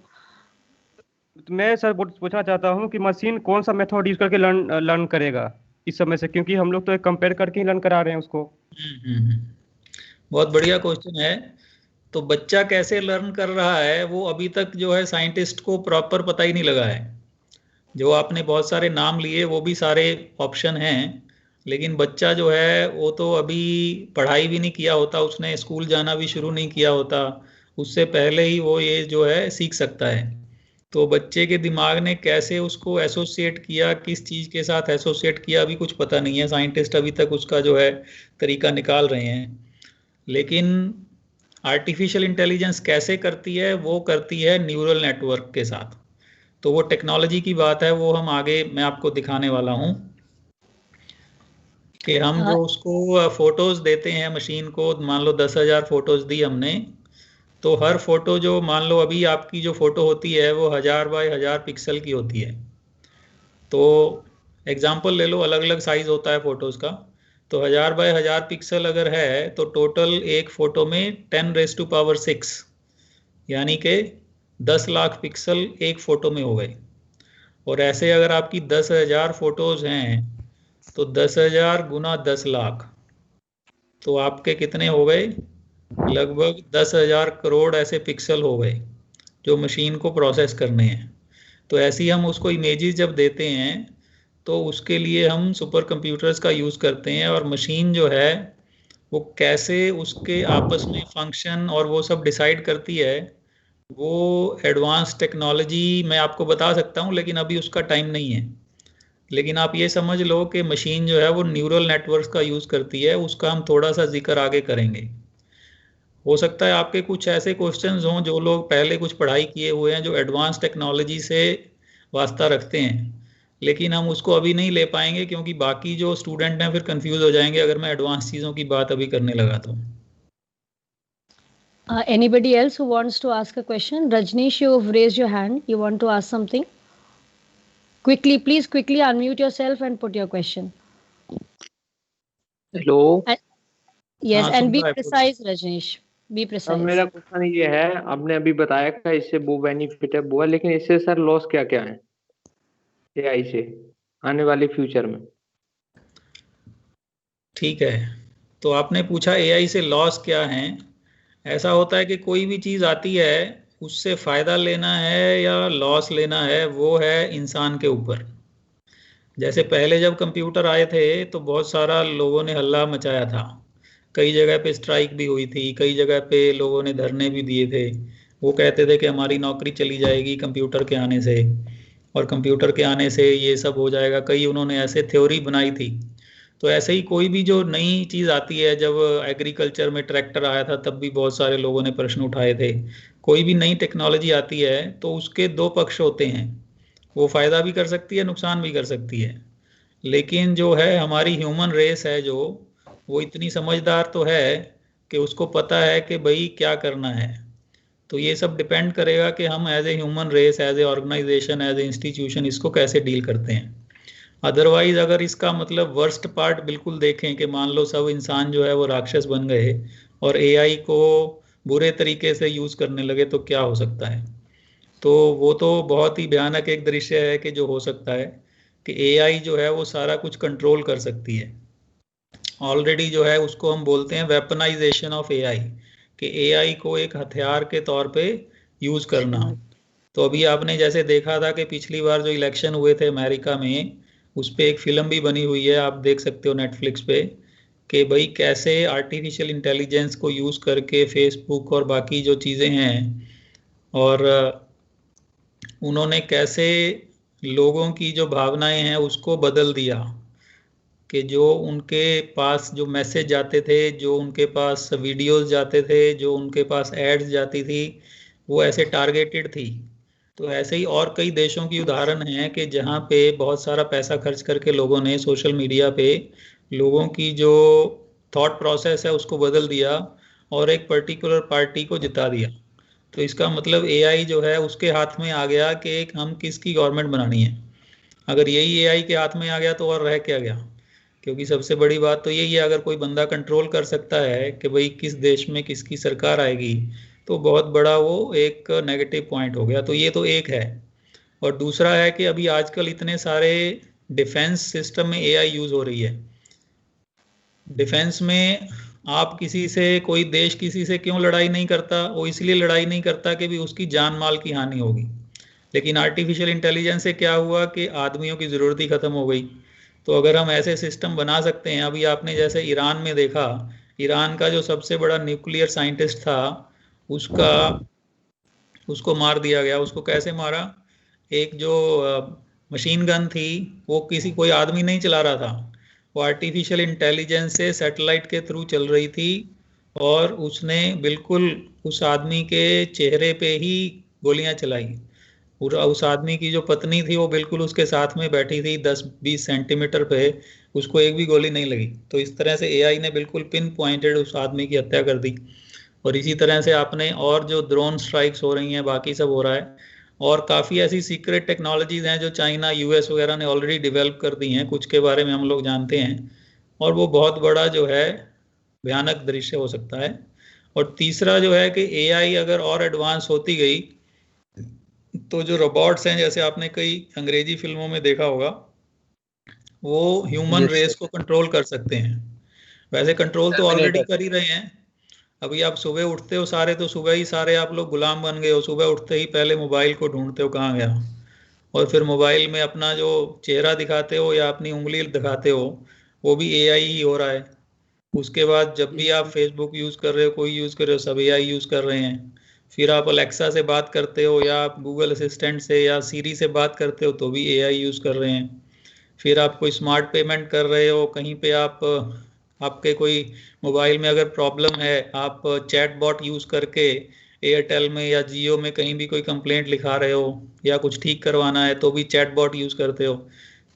Speaker 2: मैं सर पूछना चाहता हूँ कि मशीन कौन सा मेथड यूज करके लर्न करेगा इस समय से, क्योंकि हम लोग तो एक कंपेयर करके ही लर्न करा रहे हैं उसको।
Speaker 3: बहुत बढ़िया क्वेश्चन है। तो बच्चा कैसे लर्न कर रहा है वो अभी तक जो है साइंटिस्ट को प्रॉपर पता ही नहीं लगा है। जो आपने बहुत सारे नाम लिए वो भी सारे ऑप्शन हैं, लेकिन बच्चा जो है वो तो अभी पढ़ाई भी नहीं किया होता, उसने स्कूल जाना भी शुरू नहीं किया होता, उससे पहले ही वो ये जो है सीख सकता है। तो बच्चे के दिमाग ने कैसे उसको एसोसिएट किया, किस चीज़ के साथ एसोसिएट किया, अभी कुछ पता नहीं है। साइंटिस्ट अभी तक उसका जो है तरीका निकाल रहे हैं। लेकिन आर्टिफिशियल इंटेलिजेंस कैसे करती है, वो करती है न्यूरल नेटवर्क के साथ। तो वो टेक्नोलॉजी की बात है, वो हम आगे मैं आपको दिखाने वाला हूँ कि हम जो उसको फोटोज़ देते हैं मशीन को, मान लो 10,000 फोटोज़ दी हमने, तो हर फोटो जो मान लो अभी आपकी जो फोटो होती है वो 1000 बाय 1000 पिक्सल की होती है। तो एग्जांपल ले लो, अलग अलग साइज होता है फोटोज़ का। तो 1000 बाय 1000 पिक्सल अगर है तो टोटल एक फ़ोटो में 10⁻⁶ यानी कि 10 लाख पिक्सल एक फ़ोटो में हो गए। और ऐसे अगर आपकी 10,000 फोटोज़ हैं तो 10,000 गुना 10 लाख, तो आपके कितने हो गए, लगभग 10,000 करोड़ ऐसे पिक्सल हो गए जो मशीन को प्रोसेस करने हैं। तो ऐसी हम उसको इमेजेस जब देते हैं तो उसके लिए हम सुपर कंप्यूटर्स का यूज़ करते हैं, और मशीन जो है वो कैसे उसके आपस में फंक्शन और वो सब डिसाइड करती है वो एडवांस टेक्नोलॉजी मैं आपको बता सकता हूँ, लेकिन अभी उसका टाइम नहीं है। लेकिन आप ये समझ लो कि मशीन जो है वो न्यूरल नेटवर्क्स का यूज़ करती है, उसका हम थोड़ा सा जिक्र आगे करेंगे। हो सकता है आपके कुछ ऐसे क्वेश्चंस हों जो लोग पहले कुछ पढ़ाई किए हुए हैं, जो एडवांस टेक्नोलॉजी से वास्ता रखते हैं, लेकिन हम उसको अभी नहीं ले पाएंगे क्योंकि बाकी जो स्टूडेंट हैं फिर कंफ्यूज हो जाएंगे अगर मैं एडवांस चीज़ों की बात अभी करने लगा तो।
Speaker 1: Anybody else who wants to ask a question? Rajneesh, you've raised your hand. You want to ask something? Quickly, please quickly unmute yourself and put your question.
Speaker 5: Hello.
Speaker 1: Yes,
Speaker 3: हाँ,
Speaker 1: and
Speaker 3: सुन
Speaker 1: be
Speaker 3: रहा है।
Speaker 1: precise, Rajneesh. Be
Speaker 5: अब
Speaker 1: precise.
Speaker 5: मेरा question ये है, आपने अभी बताया कि इससे वो बेनिफिट है वो है, लेकिन इससे सर लॉस क्या क्या है एआई से आने वाले फ्यूचर में?
Speaker 3: ठीक है, तो आपने पूछा एआई से लॉस क्या है। ऐसा होता है कि कोई भी चीज़ आती है, उससे फ़ायदा लेना है या लॉस लेना है, वो है इंसान के ऊपर। जैसे पहले जब कंप्यूटर आए थे तो बहुत सारा लोगों ने हल्ला मचाया था, कई जगह पे स्ट्राइक भी हुई थी, कई जगह पे लोगों ने धरने भी दिए थे। वो कहते थे कि हमारी नौकरी चली जाएगी कंप्यूटर के आने से, और कंप्यूटर के आने से ये सब हो जाएगा। कई उन्होंने ऐसे थ्योरी बनाई थी। तो ऐसे ही कोई भी जो नई चीज़ आती है, जब एग्रीकल्चर में ट्रैक्टर आया था तब भी बहुत सारे लोगों ने प्रश्न उठाए थे। कोई भी नई टेक्नोलॉजी आती है तो उसके दो पक्ष होते हैं, वो फ़ायदा भी कर सकती है, नुकसान भी कर सकती है। लेकिन जो है हमारी ह्यूमन रेस है जो, वो इतनी समझदार तो है कि उसको पता है कि भाई क्या करना है। तो ये सब डिपेंड करेगा कि हम as a human race, as a organisation, as a institution इसको कैसे डील करते हैं। अदरवाइज अगर इसका मतलब वर्स्ट पार्ट बिल्कुल देखें कि मान लो सब इंसान जो है वो राक्षस बन गए और एआई को बुरे तरीके से यूज़ करने लगे, तो क्या हो सकता है। तो वो तो बहुत ही भयानक एक दृश्य है कि जो हो सकता है कि एआई जो है वो सारा कुछ कंट्रोल कर सकती है। ऑलरेडी जो है उसको हम बोलते हैं वेपनाइजेशन ऑफ एआई, कि एआई को एक हथियार के तौर पे यूज़ करना। तो अभी आपने जैसे देखा था कि पिछली बार जो इलेक्शन हुए थे अमेरिका में, उस पर एक फिल्म भी बनी हुई है, आप देख सकते हो नेटफ्लिक्स पे, कि भाई कैसे आर्टिफिशियल इंटेलिजेंस को यूज़ करके फेसबुक और बाकी जो चीज़ें हैं, और उन्होंने कैसे लोगों की जो भावनाएं हैं उसको बदल दिया, कि जो उनके पास जो मैसेज जाते थे, जो उनके पास वीडियोस जाते थे, जो उनके पास एड्स जाती थी, वो ऐसे टारगेटेड थी। तो ऐसे ही और कई देशों की उदाहरण हैं कि जहाँ पे बहुत सारा पैसा खर्च करके लोगों ने सोशल मीडिया पे लोगों की जो थॉट प्रोसेस है उसको बदल दिया और एक पर्टिकुलर पार्टी को जिता दिया। तो इसका मतलब एआई जो है उसके हाथ में आ गया कि एक हम किसकी गवर्नमेंट बनानी है। अगर यही एआई के हाथ में आ गया तो और रह क्या गया। क्योंकि सबसे बड़ी बात तो यही है, अगर कोई बंदा कंट्रोल कर सकता है कि भाई किस देश में किसकी सरकार आएगी, तो बहुत बड़ा वो एक नेगेटिव पॉइंट हो गया। तो ये तो एक है। और दूसरा है कि अभी आजकल इतने सारे डिफेंस सिस्टम में एआई यूज़ हो रही है। डिफेंस में आप किसी से, कोई देश किसी से क्यों लड़ाई नहीं करता, वो इसलिए लड़ाई नहीं करता कि भी उसकी जान माल की हानि होगी। लेकिन आर्टिफिशियल इंटेलिजेंस से क्या हुआ कि आदमियों की ज़रूरत ही ख़त्म हो गई। तो अगर हम ऐसे सिस्टम बना सकते हैं, अभी आपने जैसे ईरान में देखा, ईरान का जो सबसे बड़ा न्यूक्लियर साइंटिस्ट था उसको मार दिया गया। उसको कैसे मारा, एक जो मशीन गन थी वो कोई आदमी नहीं चला रहा था, वो आर्टिफिशियल इंटेलिजेंस से सैटेलाइट के थ्रू चल रही थी, और उसने बिल्कुल उस आदमी के चेहरे पे ही गोलियां चलाई। उस आदमी की जो पत्नी थी वो बिल्कुल उसके साथ में बैठी थी 10-20 सेंटीमीटर पे, उसको एक भी गोली नहीं लगी। तो इस तरह से एआई ने बिल्कुल पिन पॉइंटेड उस आदमी की हत्या कर दी। और इसी तरह से आपने और जो ड्रोन स्ट्राइक्स हो रही हैं, बाकी सब हो रहा है। और काफ़ी ऐसी सीक्रेट टेक्नोलॉजीज हैं जो चाइना, यूएस वगैरह ने ऑलरेडी डेवलप कर दी हैं, कुछ के बारे में हम लोग जानते हैं। और वो बहुत बड़ा जो है भयानक दृश्य हो सकता है। और तीसरा जो है कि एआई अगर और एडवांस होती गई तो जो रोबोट्स हैं, जैसे आपने कई अंग्रेजी फिल्मों में देखा होगा, वो ह्यूमन रेस को कंट्रोल कर सकते हैं। वैसे कंट्रोल तो ऑलरेडी कर ही रहे हैं। अभी आप सुबह उठते हो सारे, तो सुबह ही सारे आप लोग गुलाम बन गए हो। सुबह उठते ही पहले मोबाइल को ढूंढते हो कहाँ गया, और फिर मोबाइल में अपना जो चेहरा दिखाते हो या अपनी उंगली दिखाते हो, वो भी एआई ही हो रहा है। उसके बाद जब भी आप फेसबुक यूज़ कर रहे हो, कोई यूज़ कर रहे हो, सब एआई यूज़ कर रहे हैं। फिर आप अलेक्सा से बात करते हो या आप गूगल असिस्टेंट से या सीरी से बात करते हो तो भी AI यूज़ कर रहे हैं। फिर आप कोई स्मार्ट पेमेंट कर रहे हो, कहीं पे आप आपके कोई मोबाइल में अगर प्रॉब्लम है, आप चैट बॉट यूज़ करके एयरटेल में या जियो में कहीं भी कोई कंप्लेंट लिखा रहे हो या कुछ ठीक करवाना है तो भी चैट बॉट यूज़ करते हो।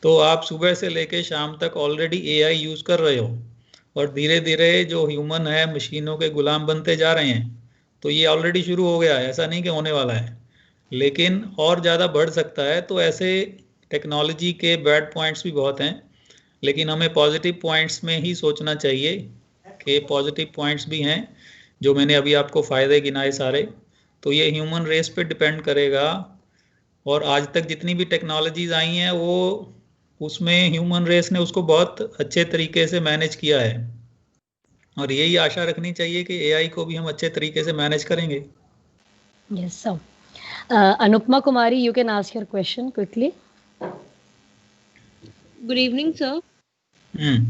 Speaker 3: तो आप सुबह से लेके शाम तक ऑलरेडी AI यूज़ कर रहे हो और धीरे धीरे जो ह्यूमन है मशीनों के गुलाम बनते जा रहे हैं। तो ये ऑलरेडी शुरू हो गया है, ऐसा नहीं कि होने वाला है, लेकिन और ज़्यादा बढ़ सकता है। तो ऐसे टेक्नोलॉजी के बैड पॉइंट्स भी बहुत हैं, लेकिन हमें पॉजिटिव पॉइंट्स में ही सोचना चाहिए कि पॉजिटिव पॉइंट्स भी हैं जो मैंने अभी आपको फ़ायदे गिनाए सारे। तो ये ह्यूमन रेस पे डिपेंड करेगा, और आज तक जितनी भी टेक्नोलॉजीज आई हैं वो उसमें ह्यूमन रेस ने उसको बहुत अच्छे तरीके से मैनेज किया है, और यही आशा रखनी चाहिए कि AI को भी हम अच्छे तरीके से मैनेज करेंगे।
Speaker 1: Yes, sir. Anupma Kumari, you can ask your question quickly.
Speaker 7: Good evening, sir.
Speaker 3: Hmm.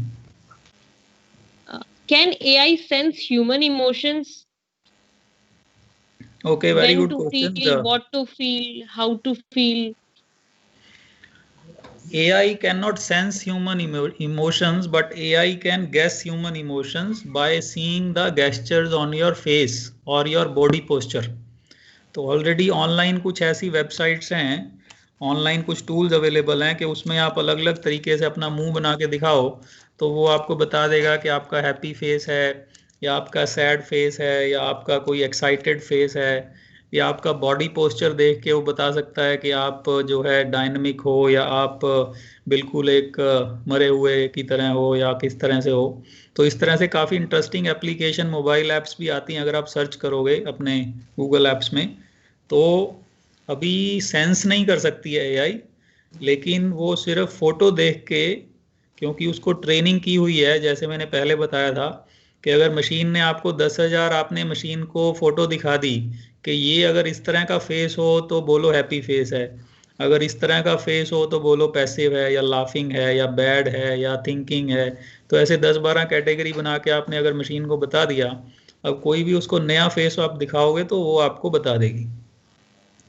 Speaker 7: Can AI sense human emotions?
Speaker 3: Okay, very
Speaker 7: when
Speaker 3: good
Speaker 7: to
Speaker 3: question.
Speaker 7: feel, what to feel, how to feel?
Speaker 3: AI cannot sense human emotions, but AI can guess human emotions by seeing the gestures on your face or your body posture. तो already online कुछ ऐसी websites हैं, online कुछ tools available हैं कि उसमें आप अलग अलग तरीके से अपना मुंह बना के दिखाओ तो वो आपको बता देगा कि आपका हैप्पी फेस है या आपका सैड फेस है या आपका कोई एक्साइटेड फेस है, या आपका बॉडी पोस्चर देख के वो बता सकता है कि आप जो है डायनामिक हो या आप बिल्कुल एक मरे हुए की तरह हो या किस तरह से हो। तो इस तरह से काफ़ी इंटरेस्टिंग एप्लीकेशन मोबाइल ऐप्स भी आती हैं, अगर आप सर्च करोगे अपने गूगल ऐप्स में। तो अभी सेंस नहीं कर सकती है AI, लेकिन वो सिर्फ फ़ोटो देख के, क्योंकि उसको ट्रेनिंग की हुई है, जैसे मैंने पहले बताया था कि अगर मशीन ने आपको 10,000 आपने मशीन को फ़ोटो दिखा दी कि ये अगर इस तरह का फेस हो तो बोलो हैप्पी फेस है, अगर इस तरह का फेस हो तो बोलो पैसिव है या लाफिंग है या बैड है या थिंकिंग है। तो ऐसे 10-12 कैटेगरी बना के आपने अगर मशीन को बता दिया, अब कोई भी उसको नया फेस आप दिखाओगे तो वो आपको बता देगी।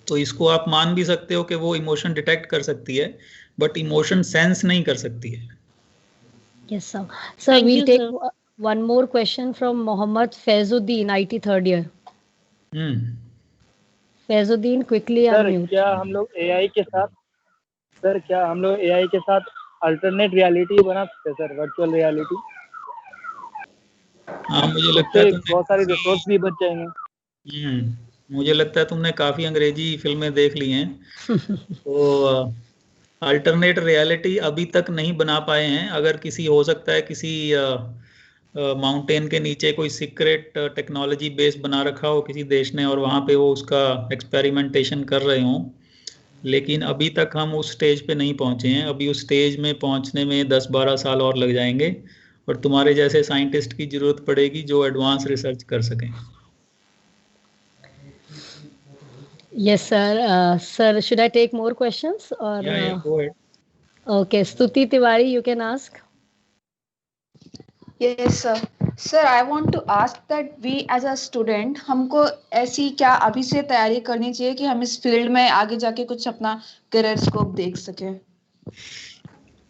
Speaker 3: तो इसको आप मान भी सकते हो कि वो इमोशन डिटेक्ट कर सकती है, बट इमोशन सेंस नहीं कर सकती है।
Speaker 1: Yes, sir. Sir,
Speaker 7: Thank
Speaker 1: we'll
Speaker 7: you,
Speaker 1: take
Speaker 7: sir.
Speaker 1: one more question from Mohammed Faizuddin, IT third year. Faizuddin, quickly
Speaker 8: sir
Speaker 1: unmute.
Speaker 8: क्या हम लोग AI के साथ अल्टरनेट रियलिटी बना सकते हैं सर, वर्चुअल रियलिटी?
Speaker 3: हाँ, मुझे लगता है
Speaker 8: बहुत सारी रिसोर्स भी बच जाएंगे।
Speaker 3: मुझे लगता है तुमने काफ़ी अंग्रेजी फिल्में देख ली हैं। तो अल्टरनेट रियलिटी अभी तक नहीं बना पाए हैं। अगर किसी हो सकता है किसी माउंटेन के नीचे कोई सीक्रेट टेक्नोलॉजी बेस बना रखा हो किसी देश ने और वहाँ पे वो उसका एक्सपेरिमेंटेशन कर रहे हों, लेकिन अभी तक हम उस स्टेज पे नहीं पहुँचे हैं। अभी उस स्टेज में पहुँचने में 10-12 साल और लग जाएंगे, और तुम्हारे जैसे साइंटिस्ट की ज़रूरत पड़ेगी जो एडवांस रिसर्च कर सकें।
Speaker 1: Yes, sir. Sir, should I take more questions or?
Speaker 3: Yeah, go ahead.
Speaker 1: Okay, Stuti Tiwari, you can ask.
Speaker 9: Yes, sir. Sir, I want to ask that we as a student, हमको ऐसी क्या अभी से तैयारी करनी चाहिए कि हम इस फील्ड में आगे जाके कुछ अपना करियर स्कोप देख सकें?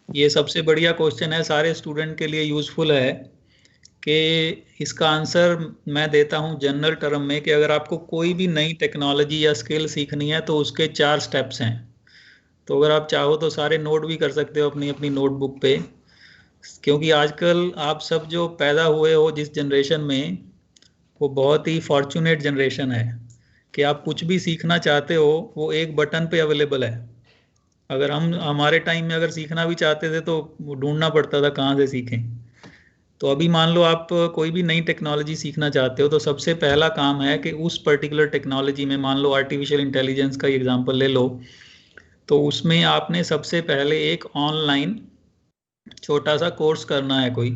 Speaker 3: ये सबसे बढ़िया क्वेश्चन है, सारे स्टूडेंट के लिए यूजफुल है। कि इसका आंसर मैं देता हूँ जनरल टर्म में कि अगर आपको कोई भी नई टेक्नोलॉजी या स्किल सीखनी है तो उसके 4 स्टेप्स हैं। तो अगर आप चाहो तो सारे नोट भी कर सकते हो अपनी अपनी नोटबुक पे, क्योंकि आजकल आप सब जो पैदा हुए हो जिस जनरेशन में, वो बहुत ही फॉर्चुनेट जनरेशन है कि आप कुछ भी सीखना चाहते हो वो एक बटन पे अवेलेबल है। अगर हम हमारे टाइम में अगर सीखना भी चाहते थे तो ढूंढना पड़ता था कहाँ से सीखें। तो अभी मान लो आप कोई भी नई टेक्नोलॉजी सीखना चाहते हो तो सबसे पहला काम है कि उस पर्टिकुलर टेक्नोलॉजी में, मान लो आर्टिफिशियल इंटेलिजेंस का एग्जांपल ले लो, तो उसमें आपने सबसे पहले एक ऑनलाइन छोटा सा कोर्स करना है कोई।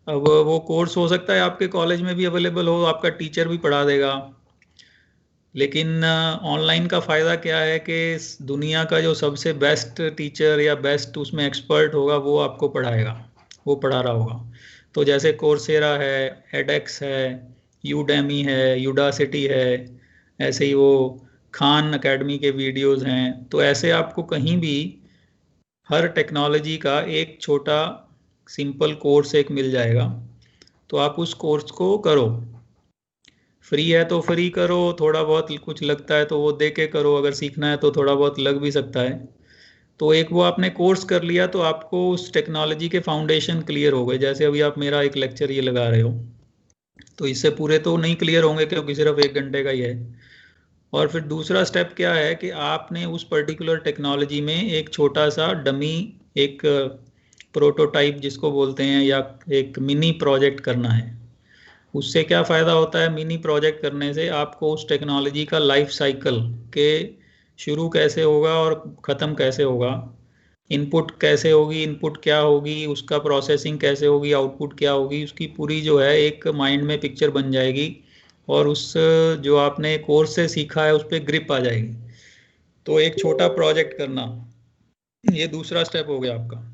Speaker 3: अब वो कोर्स हो सकता है आपके कॉलेज में भी अवेलेबल हो, आपका टीचर भी पढ़ा देगा, लेकिन ऑनलाइन का फ़ायदा क्या है कि दुनिया का जो सबसे बेस्ट टीचर या बेस्ट उसमें एक्सपर्ट होगा वो आपको पढ़ाएगा, वो पढ़ा रहा होगा। तो जैसे कोर्सेरा है, एडेक्स है, यूडेमी है, यूडासिटी है, ऐसे ही वो खान एकेडमी के वीडियोस हैं। तो ऐसे आपको कहीं भी हर टेक्नोलॉजी का एक छोटा सिंपल कोर्स एक मिल जाएगा, तो आप उस कोर्स को करो। फ्री है तो फ्री करो, थोड़ा बहुत कुछ लगता है तो वो दे के करो, अगर सीखना है तो थोड़ा बहुत लग भी सकता है। तो एक वो आपने कोर्स कर लिया तो आपको उस टेक्नोलॉजी के फाउंडेशन क्लियर हो गए। जैसे अभी आप मेरा एक लेक्चर ये लगा रहे हो, तो इससे पूरे तो नहीं क्लियर होंगे क्योंकि सिर्फ 1 घंटे का ही है। और फिर दूसरा स्टेप क्या है कि आपने उस पर्टिकुलर टेक्नोलॉजी में एक छोटा सा डमी, एक प्रोटोटाइप जिसको बोलते हैं, या एक मिनी प्रोजेक्ट करना है। उससे क्या फ़ायदा होता है मिनी प्रोजेक्ट करने से? आपको उस टेक्नोलॉजी का लाइफ साइकिल के शुरू कैसे होगा और ख़त्म कैसे होगा, इनपुट कैसे होगी, इनपुट क्या होगी, उसका प्रोसेसिंग कैसे होगी, आउटपुट क्या होगी, उसकी पूरी जो है एक माइंड में पिक्चर बन जाएगी, और उस जो आपने कोर्स से सीखा है उस पर ग्रिप आ जाएगी। तो एक छोटा प्रोजेक्ट करना, ये दूसरा स्टेप हो गया आपका।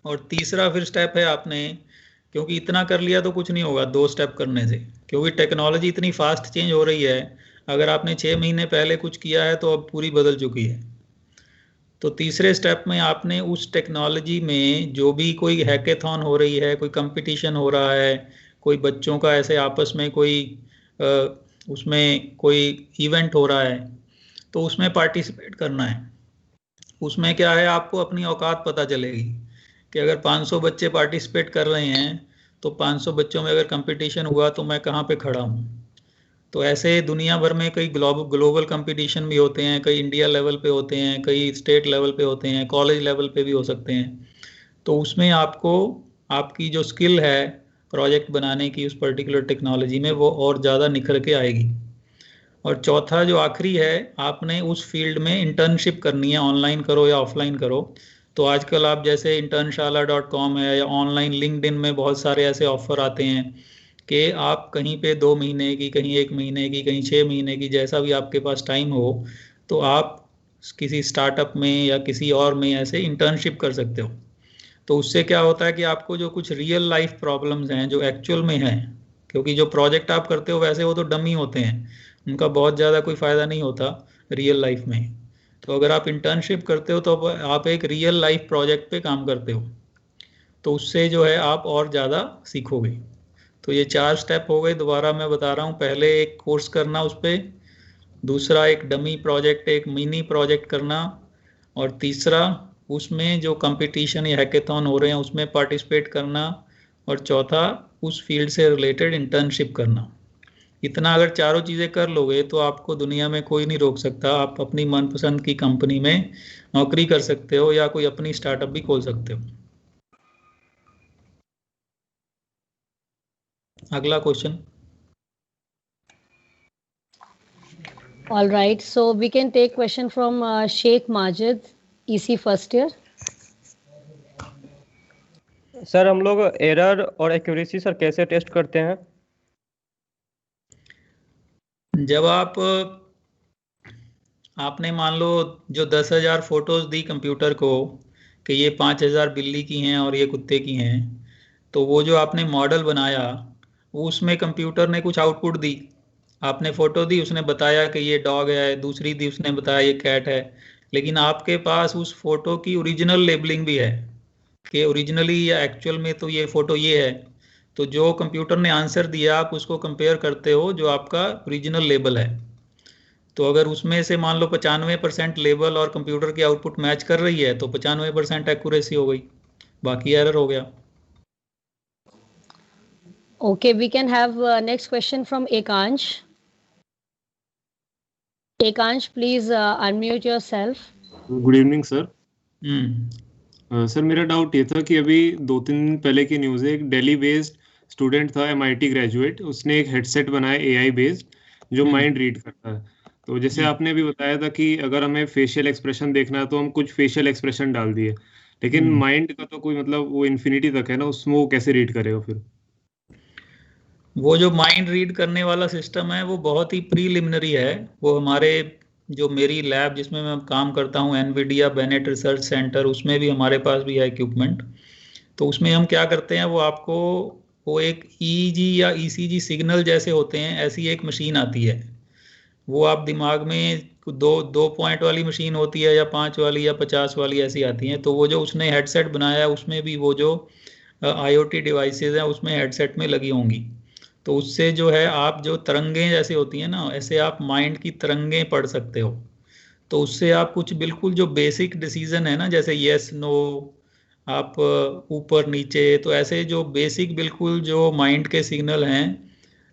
Speaker 3: और तीसरा फिर स्टेप है, आपने क्योंकि इतना कर लिया तो कुछ नहीं होगा 2 स्टेप करने से, क्योंकि टेक्नोलॉजी इतनी फास्ट चेंज हो रही है। अगर आपने 6 महीने पहले कुछ किया है तो अब पूरी बदल चुकी है। तो तीसरे स्टेप में आपने उस टेक्नोलॉजी में जो भी कोई हैकेथॉन हो रही है, कोई कंपटीशन हो रहा है, कोई बच्चों का ऐसे आपस में कोई उसमें कोई इवेंट हो रहा है, तो उसमें पार्टिसिपेट करना है। उसमें क्या है, आपको अपनी औकात पता चलेगी कि अगर 500 बच्चे पार्टिसिपेट कर रहे हैं तो 500 बच्चों में अगर कंपटीशन हुआ तो मैं कहाँ पे खड़ा हूँ। तो ऐसे दुनिया भर में कई ग्लोबल कंपटीशन भी होते हैं, कई इंडिया लेवल पे होते हैं, कई स्टेट लेवल पे होते हैं, कॉलेज लेवल पे भी हो सकते हैं। तो उसमें आपको आपकी जो स्किल है प्रोजेक्ट बनाने की उस पर्टिकुलर टेक्नोलॉजी में, वो और ज़्यादा निखर के आएगी। और चौथा जो आखिरी है, आपने उस फील्ड में इंटर्नशिप करनी है, ऑनलाइन करो या ऑफलाइन करो। तो आजकल आप जैसे internShala.com है या ऑनलाइन लिंक्डइन में बहुत सारे ऐसे ऑफर आते हैं कि आप कहीं पे 2 महीने की, कहीं 1 महीने की, कहीं 6 महीने की, जैसा भी आपके पास टाइम हो, तो आप किसी स्टार्टअप में या किसी और में ऐसे इंटर्नशिप कर सकते हो। तो उससे क्या होता है कि आपको जो कुछ रियल लाइफ प्रॉब्लम्स हैं जो एक्चुअल में हैं, क्योंकि जो प्रोजेक्ट आप करते हो वैसे वो तो डमी होते हैं, उनका बहुत ज़्यादा कोई फ़ायदा नहीं होता रियल लाइफ में। तो अगर आप इंटर्नशिप करते हो तो आप एक रियल लाइफ प्रोजेक्ट पे काम करते हो, तो उससे जो है आप और ज़्यादा सीखोगे। तो ये 4 स्टेप हो गए। दोबारा मैं बता रहा हूँ, पहले एक कोर्स करना उस पर, दूसरा एक डमी प्रोजेक्ट, एक मिनी प्रोजेक्ट करना, और तीसरा उसमें जो कंपटीशन या हैकेथॉन हो रहे हैं उसमें पार्टिसिपेट करना, और चौथा उस फील्ड से रिलेटेड इंटर्नशिप करना। इतना अगर चारों चीज़ें कर लोगे तो आपको दुनिया में कोई नहीं रोक सकता। आप अपनी मनपसंद की कंपनी में नौकरी कर सकते हो या कोई अपनी स्टार्टअप भी खोल सकते हो। अगला question.
Speaker 1: All right, so we can take question from Sheikh Majid, EC first year.
Speaker 2: Sir हम लोग एरर और एक्यूरेसी सर कैसे टेस्ट करते हैं?
Speaker 3: जब आपने मान लो जो 10,000 फोटोज दी कंप्यूटर को कि ये 5,000 बिल्ली की हैं और ये कुत्ते की हैं, तो वो जो आपने मॉडल बनाया वो उसमें कंप्यूटर ने कुछ आउटपुट दी। आपने फ़ोटो दी, उसने बताया कि ये डॉग है, दूसरी दी उसने बताया ये कैट है, लेकिन आपके पास उस फोटो की ओरिजिनल लेबलिंग भी है कि ओरिजिनली या एक्चुअल में तो ये फ़ोटो ये है। तो जो कंप्यूटर ने आंसर दिया आप उसको कंपेयर करते हो जो आपका ओरिजिनल लेबल है। तो अगर उसमें से मान लो 95% लेबल और कंप्यूटर की आउटपुट मैच कर रही है तो 95% एक्यूरेसी हो गई, बाकी एरर हो गया।
Speaker 1: Okay, we can have next question from Ekansh. Ekansh, please unmute yourself.
Speaker 10: Good evening sir. Sir मेरा डाउट ये था कि अभी 2-3 दिन पहले की न्यूज़ है, एक दिल्ली बेस्ड स्टूडेंट था, MIT ग्रेजुएट, उसने एक हेडसेट बनाया AI बेस्ड जो माइंड रीड करता है। तो जैसे आपने भी बताया था कि अगर हमें फेशियल एक्सप्रेशन देखना है तो हम कुछ फेशियल एक्सप्रेशन डाल दिए, लेकिन माइंड का तो कोई मतलब वो इन्फिनिटी तक है ना, उसमें वो कैसे रीड करेगा? फिर
Speaker 3: वो जो माइंड रीड करने वाला सिस्टम है वो बहुत ही प्रीलिमिनरी है। वो हमारे जो मेरी लैब जिसमें मैं काम करता हूँ, NVIDIA बेनेट रिसर्च सेंटर, उसमें भी हमारे पास भी है इक्विपमेंट। तो उसमें हम क्या करते हैं, वो आपको वो एक EEG या ECG सिग्नल जैसे होते हैं, ऐसी एक मशीन आती है वो आप दिमाग में दो पॉइंट वाली मशीन होती है या 5 वाली या 50 वाली ऐसी आती हैं, तो वो जो उसने हेडसेट बनाया है उसमें भी वो जो IoT डिवाइसेस हैं उसमें हेडसेट में लगी होंगी। तो उससे जो है आप जो तरंगें जैसे होती हैं ना, ऐसे आप माइंड की तरंगें पढ़ सकते हो। तो उससे आप कुछ बिल्कुल जो बेसिक डिसीजन है ना, जैसे यस नो, आप ऊपर नीचे, तो ऐसे जो बेसिक बिल्कुल जो माइंड के सिग्नल हैं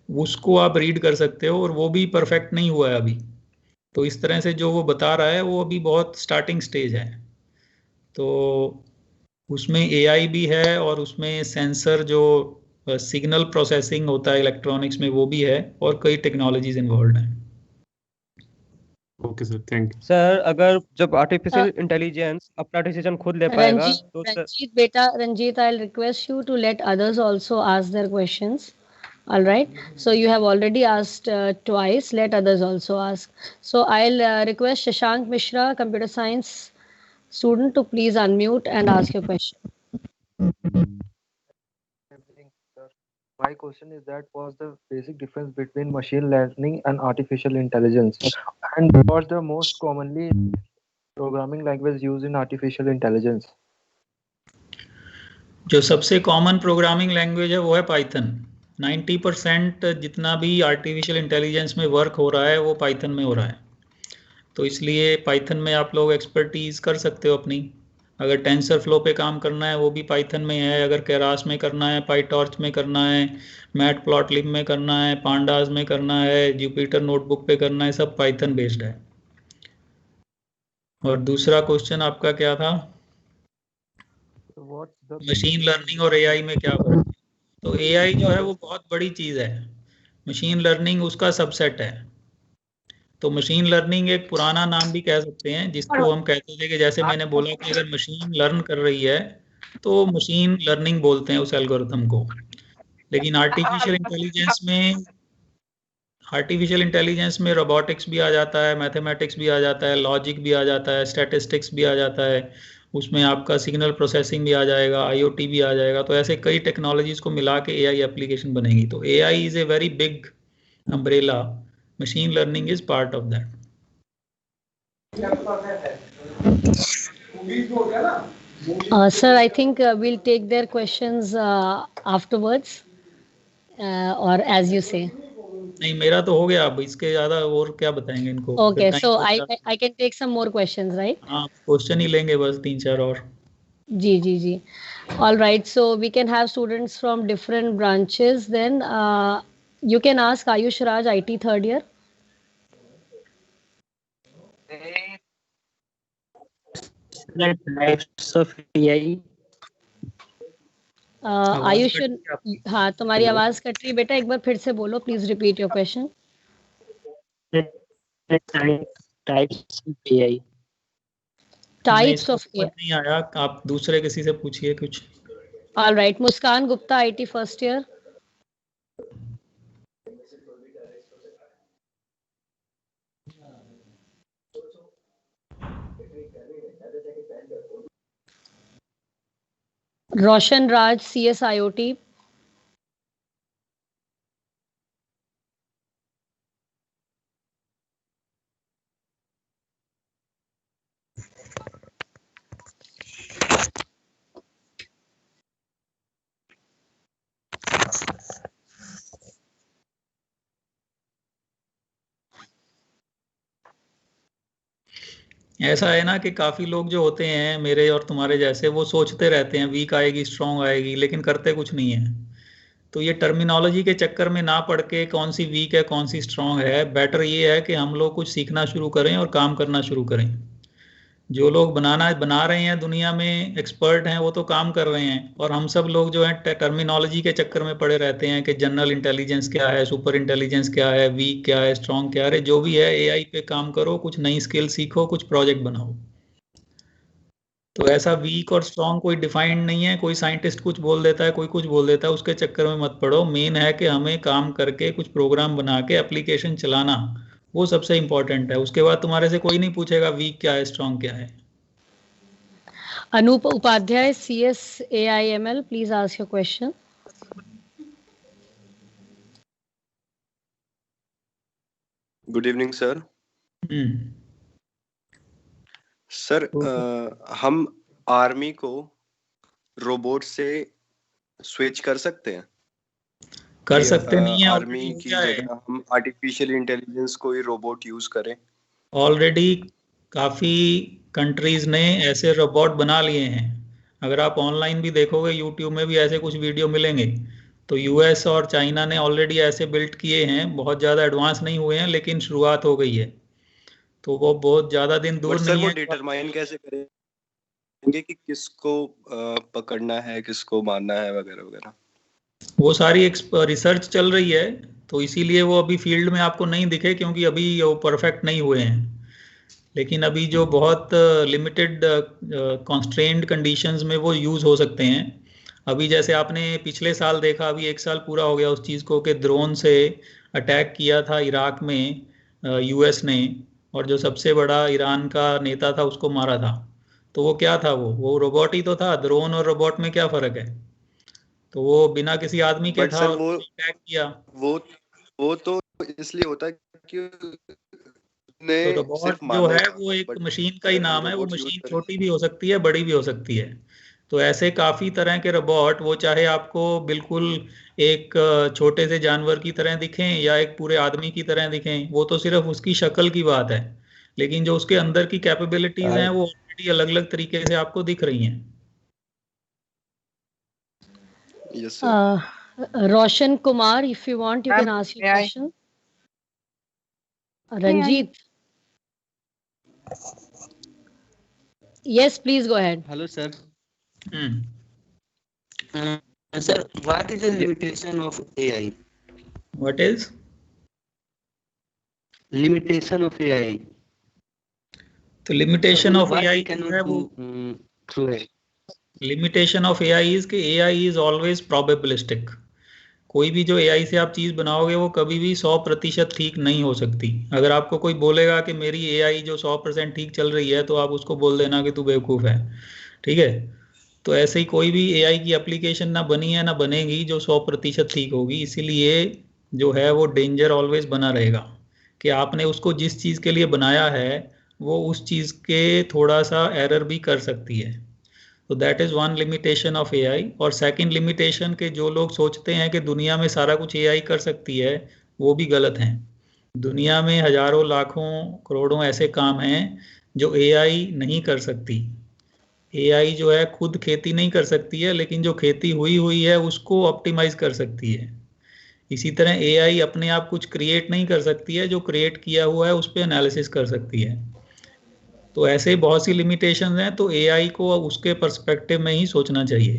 Speaker 3: उसको आप रीड कर सकते हो, और वो भी परफेक्ट नहीं हुआ है अभी। तो इस तरह से जो वो बता रहा है वो अभी बहुत स्टार्टिंग स्टेज है। तो उसमें AI भी है, और उसमें सेंसर जो सिग्नल प्रोसेसिंग होता है इलेक्ट्रॉनिक्स में वो भी है, और कई टेक्नोलॉजीज इन्वॉल्व हैं।
Speaker 10: Okay sir, thank you.
Speaker 2: Sir अगर जब आर्टिफिशियल इंटेलिजेंस अपना डिसीजन खुद ले पाएगा तो
Speaker 1: Ranjit, beta, Ranjit, I'll request you to let others also ask their questions. All right. So you have already asked twice. Let others also ask. So I'll request Shashank Mishra, computer science student, to please unmute and ask your question.
Speaker 11: My question is that what's the basic difference between machine learning and artificial intelligence, and what's the most commonly programming language used in artificial intelligence?
Speaker 3: जो सबसे common programming language है वो है Python. 90% जितना भी artificial intelligence में work हो रहा है वो पाइथन में हो रहा है। तो इसलिए पाइथन में आप लोग एक्सपर्टीज कर सकते हो अपनी। अगर टेंसर फ्लो पे काम करना है वो भी पाइथन में है, अगर केरास में करना है, पाईटॉर्च में करना है, मैट प्लॉटलिब में करना है, पांडास में करना है, जुपिटर नोटबुक पे करना है, सब पाइथन बेस्ड है। और दूसरा क्वेश्चन आपका क्या था? मशीन लर्निंग और AI में क्या फर्क है? तो AI जो है वो बहुत बड़ी चीज़ है, मशीन लर्निंग उसका सबसेट है। तो मशीन लर्निंग एक पुराना नाम भी कह सकते हैं, जिसको हम कहते थे कि जैसे मैंने बोला कि अगर मशीन लर्न कर रही है तो मशीन लर्निंग बोलते हैं उस एल्गोरिथम को। लेकिन आर्टिफिशियल इंटेलिजेंस में रोबोटिक्स भी आ जाता है, मैथमेटिक्स भी आ जाता है, लॉजिक भी आ जाता है, स्टैटिस्टिक्स भी आ जाता है, उसमें आपका सिग्नल प्रोसेसिंग भी आ जाएगा, IoT भी आ जाएगा। तो ऐसे कई टेक्नोलॉजीज को मिला के AI एप्लीकेशन बनेगी। तो AI is a very big umbrella, machine learning is part of that.
Speaker 1: Sir, I think we'll take their questions afterwards, or as you say.
Speaker 3: नहीं, मेरा तो हो गया, अब इसके ज्यादा और क्या बताएंगे इनको।
Speaker 1: Okay, so I can take some more questions, right?
Speaker 3: हाँ, क्वेश्चन ही लेंगे बस 3-4 और।
Speaker 1: जी. All right, so we can have students from different branches. Then you can ask Ayush Raj, IT third year.
Speaker 4: Types of AI.
Speaker 1: Ayush, हाँ तुम्हारी आवाज cut रही है बेटा, एक बार फिर से बोलो, please repeat your question.
Speaker 4: Types of AI.
Speaker 1: Types of AI.
Speaker 3: नहीं आया, आप दूसरे किसी से पूछिए कुछ।
Speaker 1: All right, Muskan Gupta, IT first year. Roshan Raj, CS IoT।
Speaker 3: ऐसा है ना कि काफी लोग जो होते हैं मेरे और तुम्हारे जैसे, वो सोचते रहते हैं वीक आएगी स्ट्रांग आएगी, लेकिन करते कुछ नहीं है। तो ये टर्मिनोलॉजी के चक्कर में ना पड़ के कौन सी वीक है कौन सी स्ट्रांग है, बेटर ये है कि हम लोग कुछ सीखना शुरू करें और काम करना शुरू करें। जो लोग बना रहे हैं दुनिया में, एक्सपर्ट हैं, वो तो काम कर रहे हैं, और हम सब लोग जो है टर्मिनोलॉजी के चक्कर में पड़े रहते हैं कि जनरल इंटेलिजेंस क्या है, सुपर इंटेलिजेंस क्या है, वीक क्या है, स्ट्रांग क्या है। जो भी है AI पे काम करो, कुछ नई स्किल सीखो, कुछ प्रोजेक्ट बनाओ। तो ऐसा वीक और स्ट्रांग कोई डिफाइंड नहीं है, कोई साइंटिस्ट कुछ बोल देता है, कोई कुछ बोल देता है, उसके चक्कर में मत पड़ो। मेन है कि हमें काम करके कुछ प्रोग्राम बना के एप्लीकेशन चलाना, वो सबसे इंपॉर्टेंट है। उसके बाद तुम्हारे से कोई नहीं पूछेगा वीक क्या है स्ट्रांग क्या है।
Speaker 1: Anoop Upadhyay, CS AI/ML, please ask your question.
Speaker 12: Good evening sir. Sir हम आर्मी को रोबोट से स्विच कर सकते हैं?
Speaker 3: कर सकते नहीं है,
Speaker 12: आर्मी की जगह हम आर्टिफिशियल इंटेलिजेंस को ही रोबोट यूज करें?
Speaker 3: ऑलरेडी काफी कंट्रीज ने ऐसे रोबोट बना लिए हैं। अगर आप ऑनलाइन भी देखोगे, यूट्यूब में भी ऐसे कुछ वीडियो मिलेंगे, तो यूएस और चाइना ने ऑलरेडी ऐसे बिल्ड किए हैं। बहुत ज़्यादा एडवांस नहीं हुए हैं, लेकिन शुरुआत हो गई है, तो वो बहुत ज़्यादा दिन दूर नहीं है।
Speaker 12: डिटरमाइन कैसे करेंगे कि किसको पकड़ना है, किसको मारना है, वगैरह वगैरह? वो
Speaker 3: सारी रिसर्च चल रही है, तो इसीलिए वो अभी फील्ड में आपको नहीं दिखे, क्योंकि अभी वो परफेक्ट नहीं हुए हैं। लेकिन अभी जो बहुत लिमिटेड कॉन्स्ट्रेंड कंडीशंस में वो यूज़ हो सकते हैं। अभी जैसे आपने पिछले साल देखा, अभी 1 साल पूरा हो गया उस चीज़ को, कि ड्रोन से अटैक किया था इराक में यूएस ने, और जो सबसे बड़ा ईरान का नेता था उसको मारा था। तो वो क्या था? वो रोबोट ही तो था। ड्रोन और रोबोट में क्या फ़र्क है? तो वो बिना किसी आदमी के था,
Speaker 12: वो
Speaker 3: अटैक किया।
Speaker 12: वो तो इसलिए होता है कि
Speaker 3: तो रोबोट जो है वो एक मशीन का ही नाम है। वो मशीन छोटी भी हो सकती है, बड़ी भी हो सकती है। तो ऐसे काफी तरह के रोबोट, वो चाहे आपको बिल्कुल एक छोटे से जानवर की तरह दिखें या एक पूरे आदमी की तरह दिखें, वो तो सिर्फ उसकी शक्ल की बात है। लेकिन जो उसके अंदर की कैपेबिलिटीज हैं वो ऑलरेडी अलग अलग तरीके से आपको दिख रही हैं।
Speaker 12: Yes, sir.
Speaker 1: Roshan Kumar, if you want, you can ask your question. Ranjit. Yes, please go ahead.
Speaker 13: Hello, sir. Sir, what is the limitation of AI?
Speaker 3: What is?
Speaker 13: Limitation of AI.
Speaker 3: The limitation of AI
Speaker 13: cannot do through it.
Speaker 3: Limitation of AI is कि AI is always probabilistic. कोई भी जो AI से आप चीज़ बनाओगे वो कभी भी 100% ठीक नहीं हो सकती। अगर आपको कोई बोलेगा कि मेरी एआई जो 100% ठीक चल रही है, तो आप उसको बोल देना कि तू बेवकूफ़ है। ठीक है? तो ऐसे ही कोई भी एआई की एप्लीकेशन ना बनी है ना बनेगी जो 100% ठीक होगी। इसीलिए जो है वो डेंजर ऑलवेज बना रहेगा कि आपने उसको जिस चीज़ के लिए बनाया है वो उस चीज़ के थोड़ा सा एरर भी कर सकती है। तो that is one limitation of AI. और सेकंड लिमिटेशन के जो लोग सोचते हैं कि दुनिया में सारा कुछ एआई कर सकती है, वो भी गलत हैं। दुनिया में हजारों लाखों करोड़ों ऐसे काम हैं जो एआई नहीं कर सकती। एआई जो है खुद खेती नहीं कर सकती है, लेकिन जो खेती हुई है उसको ऑप्टिमाइज कर सकती है। इसी तरह एआई अपने आप कुछ क्रिएट नहीं कर सकती है, जो क्रिएट किया हुआ है उस पर एनालिसिस कर सकती है। तो ऐसे बहुत सी लिमिटेशंस हैं, तो एआई को उसके पर्सपेक्टिव में ही सोचना चाहिए।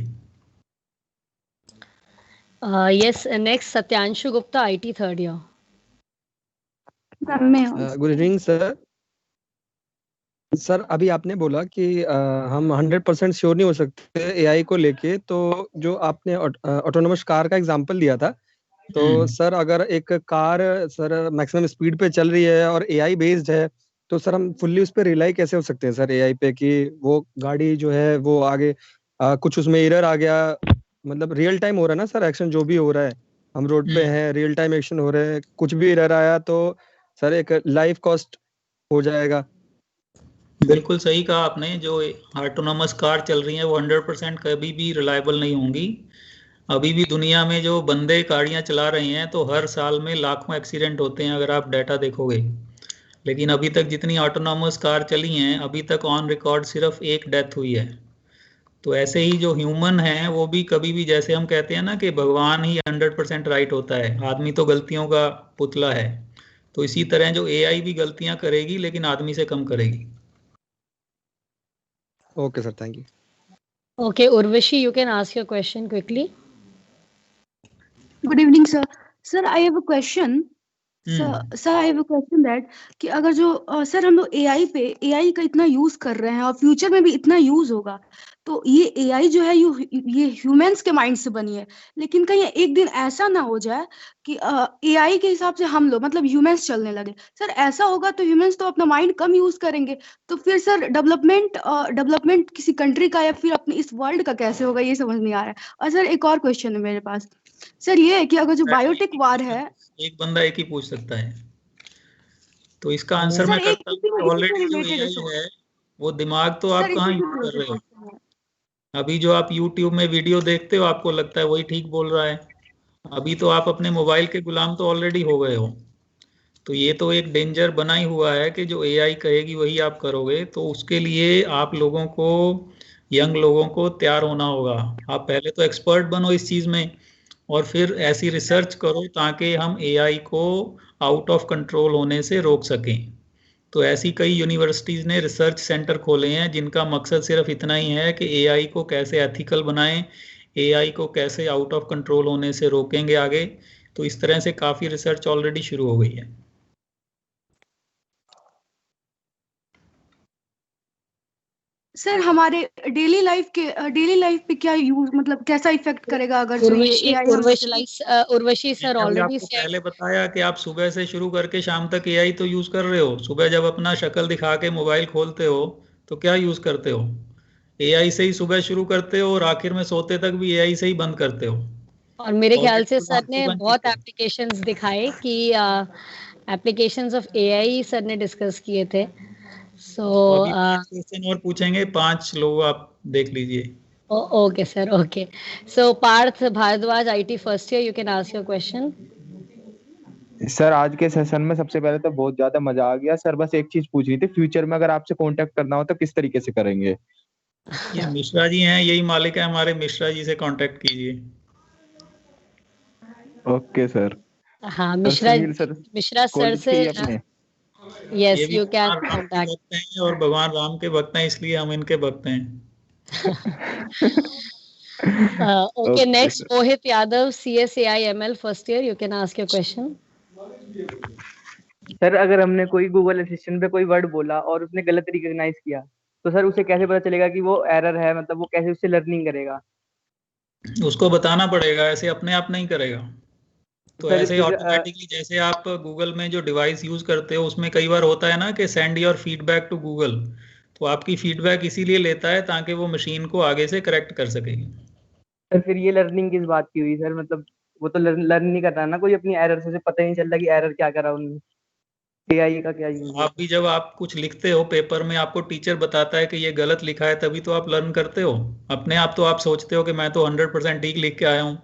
Speaker 1: Yes, next Satyanshu Gupta, IT third year.
Speaker 14: Good evening sir. Sir अभी आपने बोला कि हम 100% श्योर नहीं हो सकते एआई को लेके, तो जो आपने ऑटोनोमस कार का एग्जांपल दिया था, तो सर अगर एक कार सर मैक्सिमम स्पीड पे चल रही है और एआई बेस्ड है, तो सर हम फुल्ली उस पर रिलाई कैसे हो सकते हैं सर एआई पे कि वो गाड़ी जो है वो आगे कुछ उसमें एरर आ गया, मतलब रियल टाइम हो रहा है ना सर एक्शन, जो भी हो रहा है हम रोड पे हैं, रियल टाइम एक्शन हो रहे हैं, कुछ भी एरर आया तो सर एक लाइफ कॉस्ट हो जाएगा।
Speaker 3: बिल्कुल सही कहा आपने। जो ऑटोनोमस कार चल रही हैं वो 100% कभी भी रिलायबल नहीं होंगी। अभी भी दुनिया में जो बंदे गाड़ियां चला रहे हैं तो हर साल में लाखों एक्सीडेंट होते हैं अगर आप डाटा देखोगे। लेकिन अभी तक जितनी ऑटोनोमस कार चली हैं, अभी तक ऑन रिकॉर्ड सिर्फ एक डेथ हुई है। तो ऐसे ही जो ह्यूमन है वो भी कभी भी, जैसे हम कहते हैं ना कि भगवान ही 100% राइट होता है, आदमी तो गलतियों का पुतला है। तो इसी तरह जो एआई भी गलतियां करेगी लेकिन आदमी से कम करेगी।
Speaker 14: Okay sir, thank you.
Speaker 1: Okay, Urvashi, you can ask your question quickly.
Speaker 15: Good evening, sir. Sir, I have a question. Sir, I have a question that कि अगर जो सर हम लोग एआई का इतना यूज कर रहे हैं और फ्यूचर में भी इतना यूज होगा, तो ये एआई जो है ये ह्यूमंस के माइंड से बनी है, लेकिन कहीं एक दिन ऐसा ना हो जाए कि एआई के हिसाब से हम लोग मतलब ह्यूमंस चलने लगे। सर ऐसा होगा तो ह्यूमंस तो अपना माइंड कम यूज करेंगे, तो फिर सर डेवलपमेंट किसी कंट्री का या फिर अपने इस वर्ल्ड का कैसे होगा, ये समझ नहीं आ रहा है। और सर एक और क्वेश्चन है मेरे पास सर, ये है कि अगर जो बायोटेक वार है,
Speaker 3: एक बंदा एक ही पूछ सकता है। तो इसका आंसर
Speaker 15: सर
Speaker 3: मैं
Speaker 15: एक
Speaker 3: करता हूँ
Speaker 15: इसी
Speaker 3: कि
Speaker 15: में
Speaker 3: ऑलरेडी जो
Speaker 15: रिलेटेड है
Speaker 3: एआई है वो दिमाग तो आप
Speaker 15: सर
Speaker 3: कहाँ
Speaker 15: इसी
Speaker 3: यूज
Speaker 15: से
Speaker 3: कर रहे हो।
Speaker 15: रिलेटेड
Speaker 3: अभी जो आप YouTube में वीडियो देखते हो आपको लगता है वही ठीक बोल रहा है, अभी तो आप अपने मोबाइल के गुलाम तो ऑलरेडी हो गए हो। तो ये तो एक डेंजर बना ही हुआ है कि जो एआई कहेगी वही आप करोगे। तो उसके लिए आप लोगों को, यंग लोगों को तैयार होना होगा। आप पहले तो एक्सपर्ट बनो इस चीज़ में और फिर ऐसी रिसर्च करो ताकि हम एआई को आउट ऑफ कंट्रोल होने से रोक सकें। तो ऐसी कई यूनिवर्सिटीज़ ने रिसर्च सेंटर खोले हैं जिनका मकसद सिर्फ इतना ही है कि एआई को कैसे एथिकल बनाएं, एआई को कैसे आउट ऑफ कंट्रोल होने से रोकेंगे आगे। तो इस तरह से काफ़ी रिसर्च ऑलरेडी शुरू हो गई है।
Speaker 15: सर हमारे डेली लाइफ पे क्या यूज मतलब कैसा इफेक्ट करेगा अगर जो ये
Speaker 1: Urvashi,
Speaker 15: एआई हम
Speaker 1: Urvashi, Urvashi sir
Speaker 3: मैंने अभी
Speaker 1: already
Speaker 3: आपको
Speaker 1: said.
Speaker 3: पहले बताया कि आप सुबह से शुरू करके शाम तक एआई तो यूज कर रहे हो। सुबह जब अपना शक्ल दिखा के मोबाइल खोलते हो तो क्या यूज करते हो? एआई से ही सुबह शुरू करते हो और आखिर में सोते तक भी एआई से ही बंद करते हो।
Speaker 1: और मेरे ख्याल
Speaker 3: ऑलरेडी
Speaker 1: से
Speaker 3: तो
Speaker 1: सर
Speaker 3: आदत
Speaker 1: ने
Speaker 3: बन
Speaker 1: बहुत
Speaker 3: चुकी है।
Speaker 1: एप्लीकेशंस दिखाए कि एप्लीकेशंस ऑफ एआई सर ने डिस्कस किए थे। सो
Speaker 3: तो अभी 5 क्वेश्चन और पूछेंगे, 5 लोग आप देख लीजिए।
Speaker 1: okay sir, okay. So Parth Bhardwaj, IT first year, you can ask your question.
Speaker 16: Sir आज के सेशन में सबसे पहले तो बहुत ज्यादा मजा आ गया सर। बस एक चीज पूछनी थी, फ्यूचर में अगर आपसे कांटेक्ट करना हो तो किस तरीके से करेंगे?
Speaker 3: ये मिश्रा जी हैं, यही मालिक है हमारे, मिश्रा जी से कांटेक्ट कीजिए।
Speaker 16: Okay sir.
Speaker 1: हाँ
Speaker 16: sir
Speaker 1: Mishra
Speaker 16: Sunil sir
Speaker 1: sir
Speaker 16: college
Speaker 1: से
Speaker 16: के ही अपने।
Speaker 3: ये
Speaker 1: yes
Speaker 3: भी
Speaker 1: you can
Speaker 3: भगवान राम के
Speaker 1: contact.
Speaker 3: भक्त हैं और भगवान राम के भक्त हैं, इसलिए हम इनके भक्त हैं।
Speaker 1: Okay,
Speaker 16: Okay,
Speaker 1: next
Speaker 16: sir.
Speaker 1: Mohit Yadav, CSAI ML first year, you can ask your question.
Speaker 8: Sir अगर हमने कोई गूगल असिस्टेंट पे कोई वर्ड बोला और उसने गलत रिकॉग्नाइज किया तो सर उसे कैसे पता चलेगा कि वो एरर है, मतलब वो कैसे उससे लर्निंग करेगा?
Speaker 3: उसको बताना पड़ेगा, ऐसे अपने आप नहीं करेगा। तो
Speaker 8: सर
Speaker 3: ऐसे ऑटोमेटिकली जैसे आप गूगल में जो डिवाइस यूज करते हो उसमें कई बार होता है ना कि send your feedback to Google, तो आपकी फीडबैक इसीलिए लेता है ताकि वो मशीन को आगे से करेक्ट कर सके।
Speaker 8: सर फिर ये लर्निंग किस बात की हुई सर? मतलब वो तो लर्न नहीं कर रहा है ना कोई अपनी एरर से, उसे पता ही नहीं चल रहा कि एरर क्या करा उन्होंने। एआई का क्या यूज है?
Speaker 3: आप भी जब आप कुछ लिखते हो पेपर में, आपको टीचर बताता है कि ये गलत लिखा है, तभी तो आप लर्न करते हो। अपने आप तो आप सोचते हो कि मैं तो 100% ठीक लिख के आया हूँ।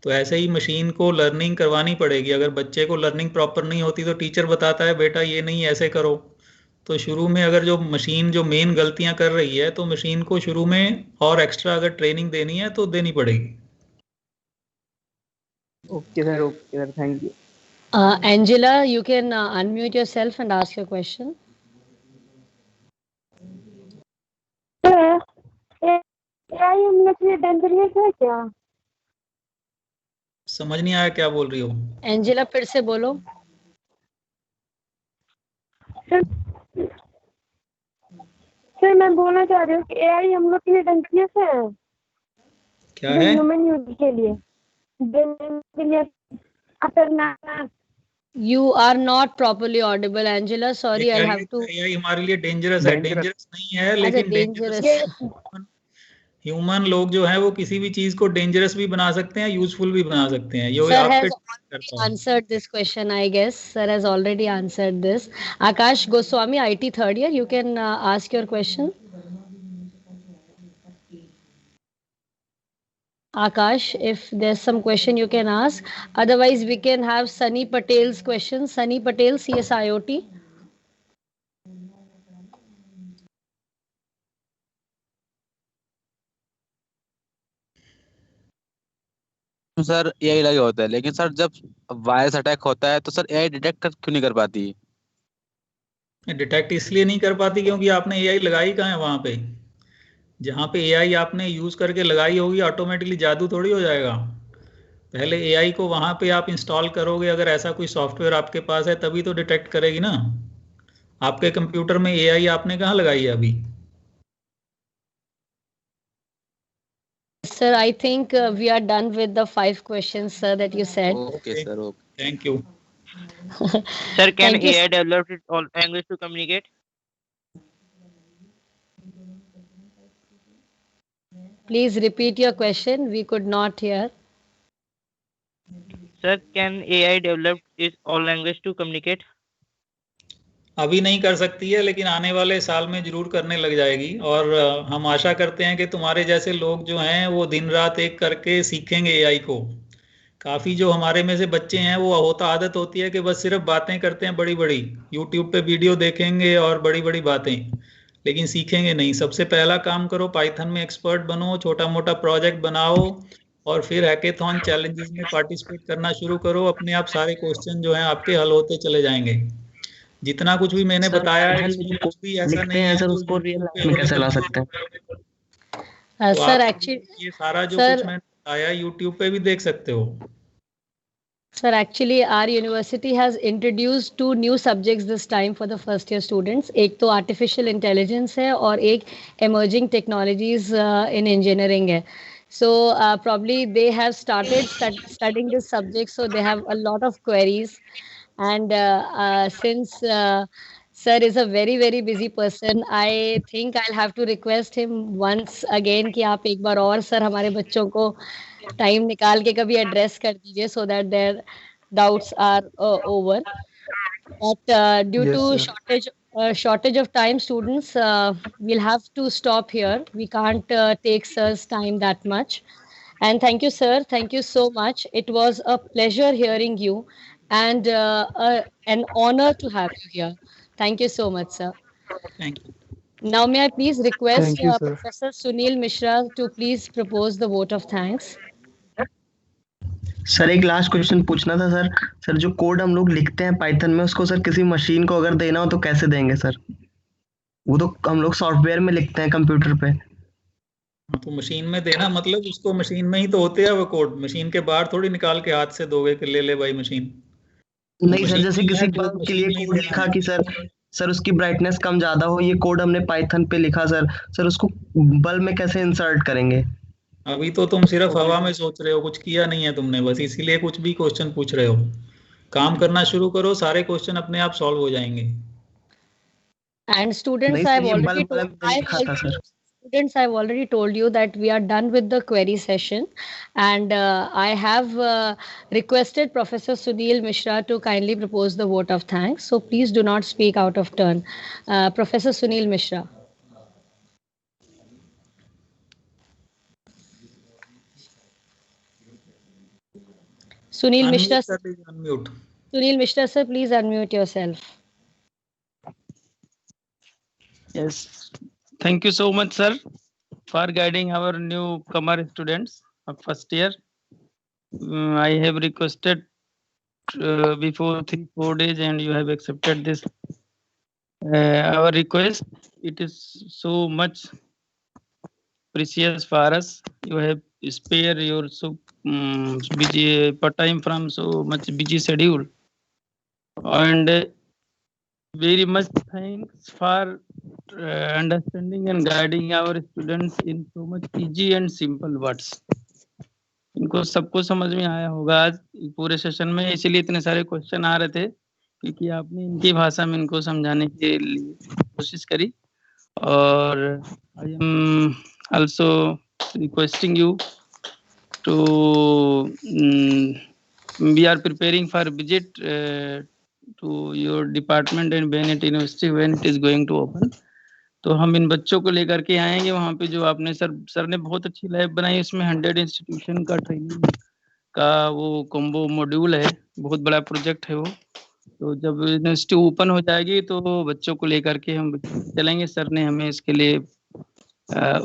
Speaker 3: तो ऐसे ही मशीन को लर्निंग करवानी पड़ेगी। अगर बच्चे को लर्निंग प्रॉपर नहीं होती तो टीचर बताता है बेटा ये नहीं ऐसे करो। तो शुरू में अगर जो मशीन जो मेन गलतियां कर रही है तो मशीन को शुरू में और एक्स्ट्रा अगर ट्रेनिंग देनी है तो देनी पड़ेगी।
Speaker 8: Okay sir, thank you.
Speaker 1: Angela, you can unmute yourself and ask your question.
Speaker 17: AI हम लोग के लिए डेंजरस है क्या?
Speaker 3: समझ नहीं आया क्या बोल रही हो?
Speaker 1: एंजेला फिर से बोलो।
Speaker 17: सर मैं बोलना चाह रही हूँ कि एआई हम लोग के लिए डेंजरस है
Speaker 3: क्या है?
Speaker 17: ह्यूमन यूज के लिए
Speaker 1: You are not properly audible, Angela. Sorry, I'll have to.
Speaker 3: AI हमारे लिए डेंजरस है? डेंजरस नहीं है, लेकिन डेंजरस ह्यूमन लोग जो है वो किसी भी चीज को डेंजरस भी बना सकते हैं, यूजफुल भी बना सकते हैं। ये
Speaker 1: Sir
Speaker 3: आप
Speaker 1: has already answered this question, I guess. Sir has already answered this. Akash Goswami, IT third year, you can ask your question. Akash, if there's some question you can ask. Otherwise, we can have Sunny Patel's question. Sunny Patel, CSIOT.
Speaker 18: Sir AI लगे होता है, लेकिन sir जब virus attack होता है तो sir AI detect क्यों नहीं कर पाती?
Speaker 3: डिटेक्ट इसलिए नहीं कर पाती क्योंकि आपने एआई लगाई कहाँ है वहां पे। जहाँ पे एआई आपने यूज करके लगाई होगी ऑटोमेटिकली जादू थोड़ी हो जाएगा। पहले एआई को वहां पे आप इंस्टॉल करोगे, अगर ऐसा कोई सॉफ्टवेयर आपके पास है तभी तो डिटेक्ट करेगी ना। आपके कंप्यूटर में एआई आपने कहाँ लगाई है अभी?
Speaker 1: Sir, I think we are done with the 5 questions, sir, that you said.
Speaker 18: Okay, sir. Okay.
Speaker 3: Thank you.
Speaker 19: Sir, can
Speaker 1: Thank you,
Speaker 19: AI develop its own language to communicate?
Speaker 1: Please repeat your question. We could not hear.
Speaker 19: Sir, can AI develop its own language to communicate?
Speaker 3: अभी नहीं कर सकती है, लेकिन आने वाले साल में जरूर करने लग जाएगी। और हम आशा करते हैं कि तुम्हारे जैसे लोग जो हैं वो दिन रात एक करके सीखेंगे एआई को। काफी जो हमारे में से बच्चे हैं वो आदत होती है कि बस सिर्फ बातें करते हैं बड़ी बड़ी, यूट्यूब पे वीडियो देखेंगे और बड़ी बड़ी बातें, लेकिन सीखेंगे नहीं। सबसे पहला काम करो, पाइथन में एक्सपर्ट बनो, छोटा मोटा प्रोजेक्ट बनाओ और फिर हैकेथॉन चैलेंजेस में पार्टिसिपेट करना शुरू करो। अपने आप सारे क्वेश्चन जो हैं आपके हल होते चले जाएंगे। जितना कुछ भी मैंने बताया है इसमें कुछ भी ऐसा नहीं है
Speaker 13: सर,
Speaker 3: जो
Speaker 13: उसको रियल
Speaker 3: YouTube पे
Speaker 13: लाइफ में कैसे ला
Speaker 3: available
Speaker 13: सकते हैं?
Speaker 3: तो
Speaker 1: सर
Speaker 3: आप
Speaker 1: एक्चुअली
Speaker 3: ये सारा जो
Speaker 1: सर
Speaker 3: कुछ मैंने बताया यूट्यूब पे भी देख सकते हो।
Speaker 1: Sir, actually, our university has introduced 2 new subjects this time for the first year students. एक तो artificial intelligence है और एक emerging technologies in engineering है. So probably they have started studying this subject, so they have a lot of queries. And since sir is a very very busy person, I think I'll have to request him once again कि आप एक बार और sir हमारे बच्चों को time निकाल के कभी एड्रेस कर दीजिए so that their doubts are over. But due
Speaker 14: Yes,
Speaker 1: to
Speaker 14: sir.
Speaker 1: shortage of time, students will have to stop here. We can't take sir's time that much. And thank you, sir. Thank you so much. It was a pleasure hearing you and an honor to have you here. Thank you so much, sir.
Speaker 3: Thank you.
Speaker 1: Now, may I please request
Speaker 14: Thank you, sir.
Speaker 1: Professor Sunil Mishra to please propose the vote of thanks.
Speaker 13: Sir, एक last question पूछना था sir. Sir, जो code हम लोग लिखते हैं Python में, उसको सर किसी मशीन को अगर देना हो तो कैसे देंगे सर? वो तो हम लोग सॉफ्टवेयर में लिखते हैं कंप्यूटर पे।
Speaker 3: तो मशीन में देना मतलब उसको मशीन में ही तो होते हैं वो कोड, मशीन के बाहर थोड़ी निकाल के हाथ से दोगे कि ले ले भाई मशीन।
Speaker 13: नहीं सर, जैसे किसी बल्ब के लिए कोड लिखा कि सर उसकी ब्राइटनेस कम ज्यादा हो, ये कोड हमने पाइथन पे लिखा सर उसको बल्ब में कैसे इंसर्ट करेंगे?
Speaker 3: अभी तो तुम सिर्फ हवा में सोच रहे हो, कुछ किया नहीं है तुमने, बस इसीलिए कुछ भी क्वेश्चन पूछ रहे हो। काम करना शुरू करो, सारे क्वेश्चन अपने आप सॉल्व हो जाएंगे।
Speaker 1: And students,
Speaker 13: नहीं सर, ये बल्ब वाला मैंने लिखा था sir.
Speaker 1: Students, I've already told you that we are done with the query session, and I have requested Professor Sunil Mishra to kindly propose the vote of thanks. So please do not speak out of turn. Professor Sunil Mishra. Sunil Mishra.
Speaker 3: Unmute.
Speaker 1: Sunil Mishra, sir, please unmute yourself.
Speaker 20: Yes. Thank you so much, sir, for guiding our newcomer students of first year. I have requested before 3-4 days, and you have accepted this our request. It is so much precious for us. You have spare your so busy time from so much busy schedule, and very much thanks for understanding and guiding our students in so much easy and simple words. इनको सबको समझ में आया होगा आज पूरे session में, इसीलिए इतने सारे क्वेश्चन आ रहे थे क्योंकि आपने इनकी भाषा में इनको समझाने की कोशिश करी। और I am also requesting you to we are preparing for visit to your department and Bennett University when it is going to open. तो हम इन बच्चों को लेकर के आएंगे वहाँ पे, जो आपने सर ने बहुत अच्छी लैब बनाई, उसमें 100 इंस्टीट्यूशन का ट्रेनिंग का वो कॉम्बो मॉड्यूल है, बहुत बड़ा प्रोजेक्ट है वो। तो जब यूनिवर्सिटी ओपन हो जाएगी तो बच्चों को लेकर के हम चलेंगे। सर ने हमें इसके लिए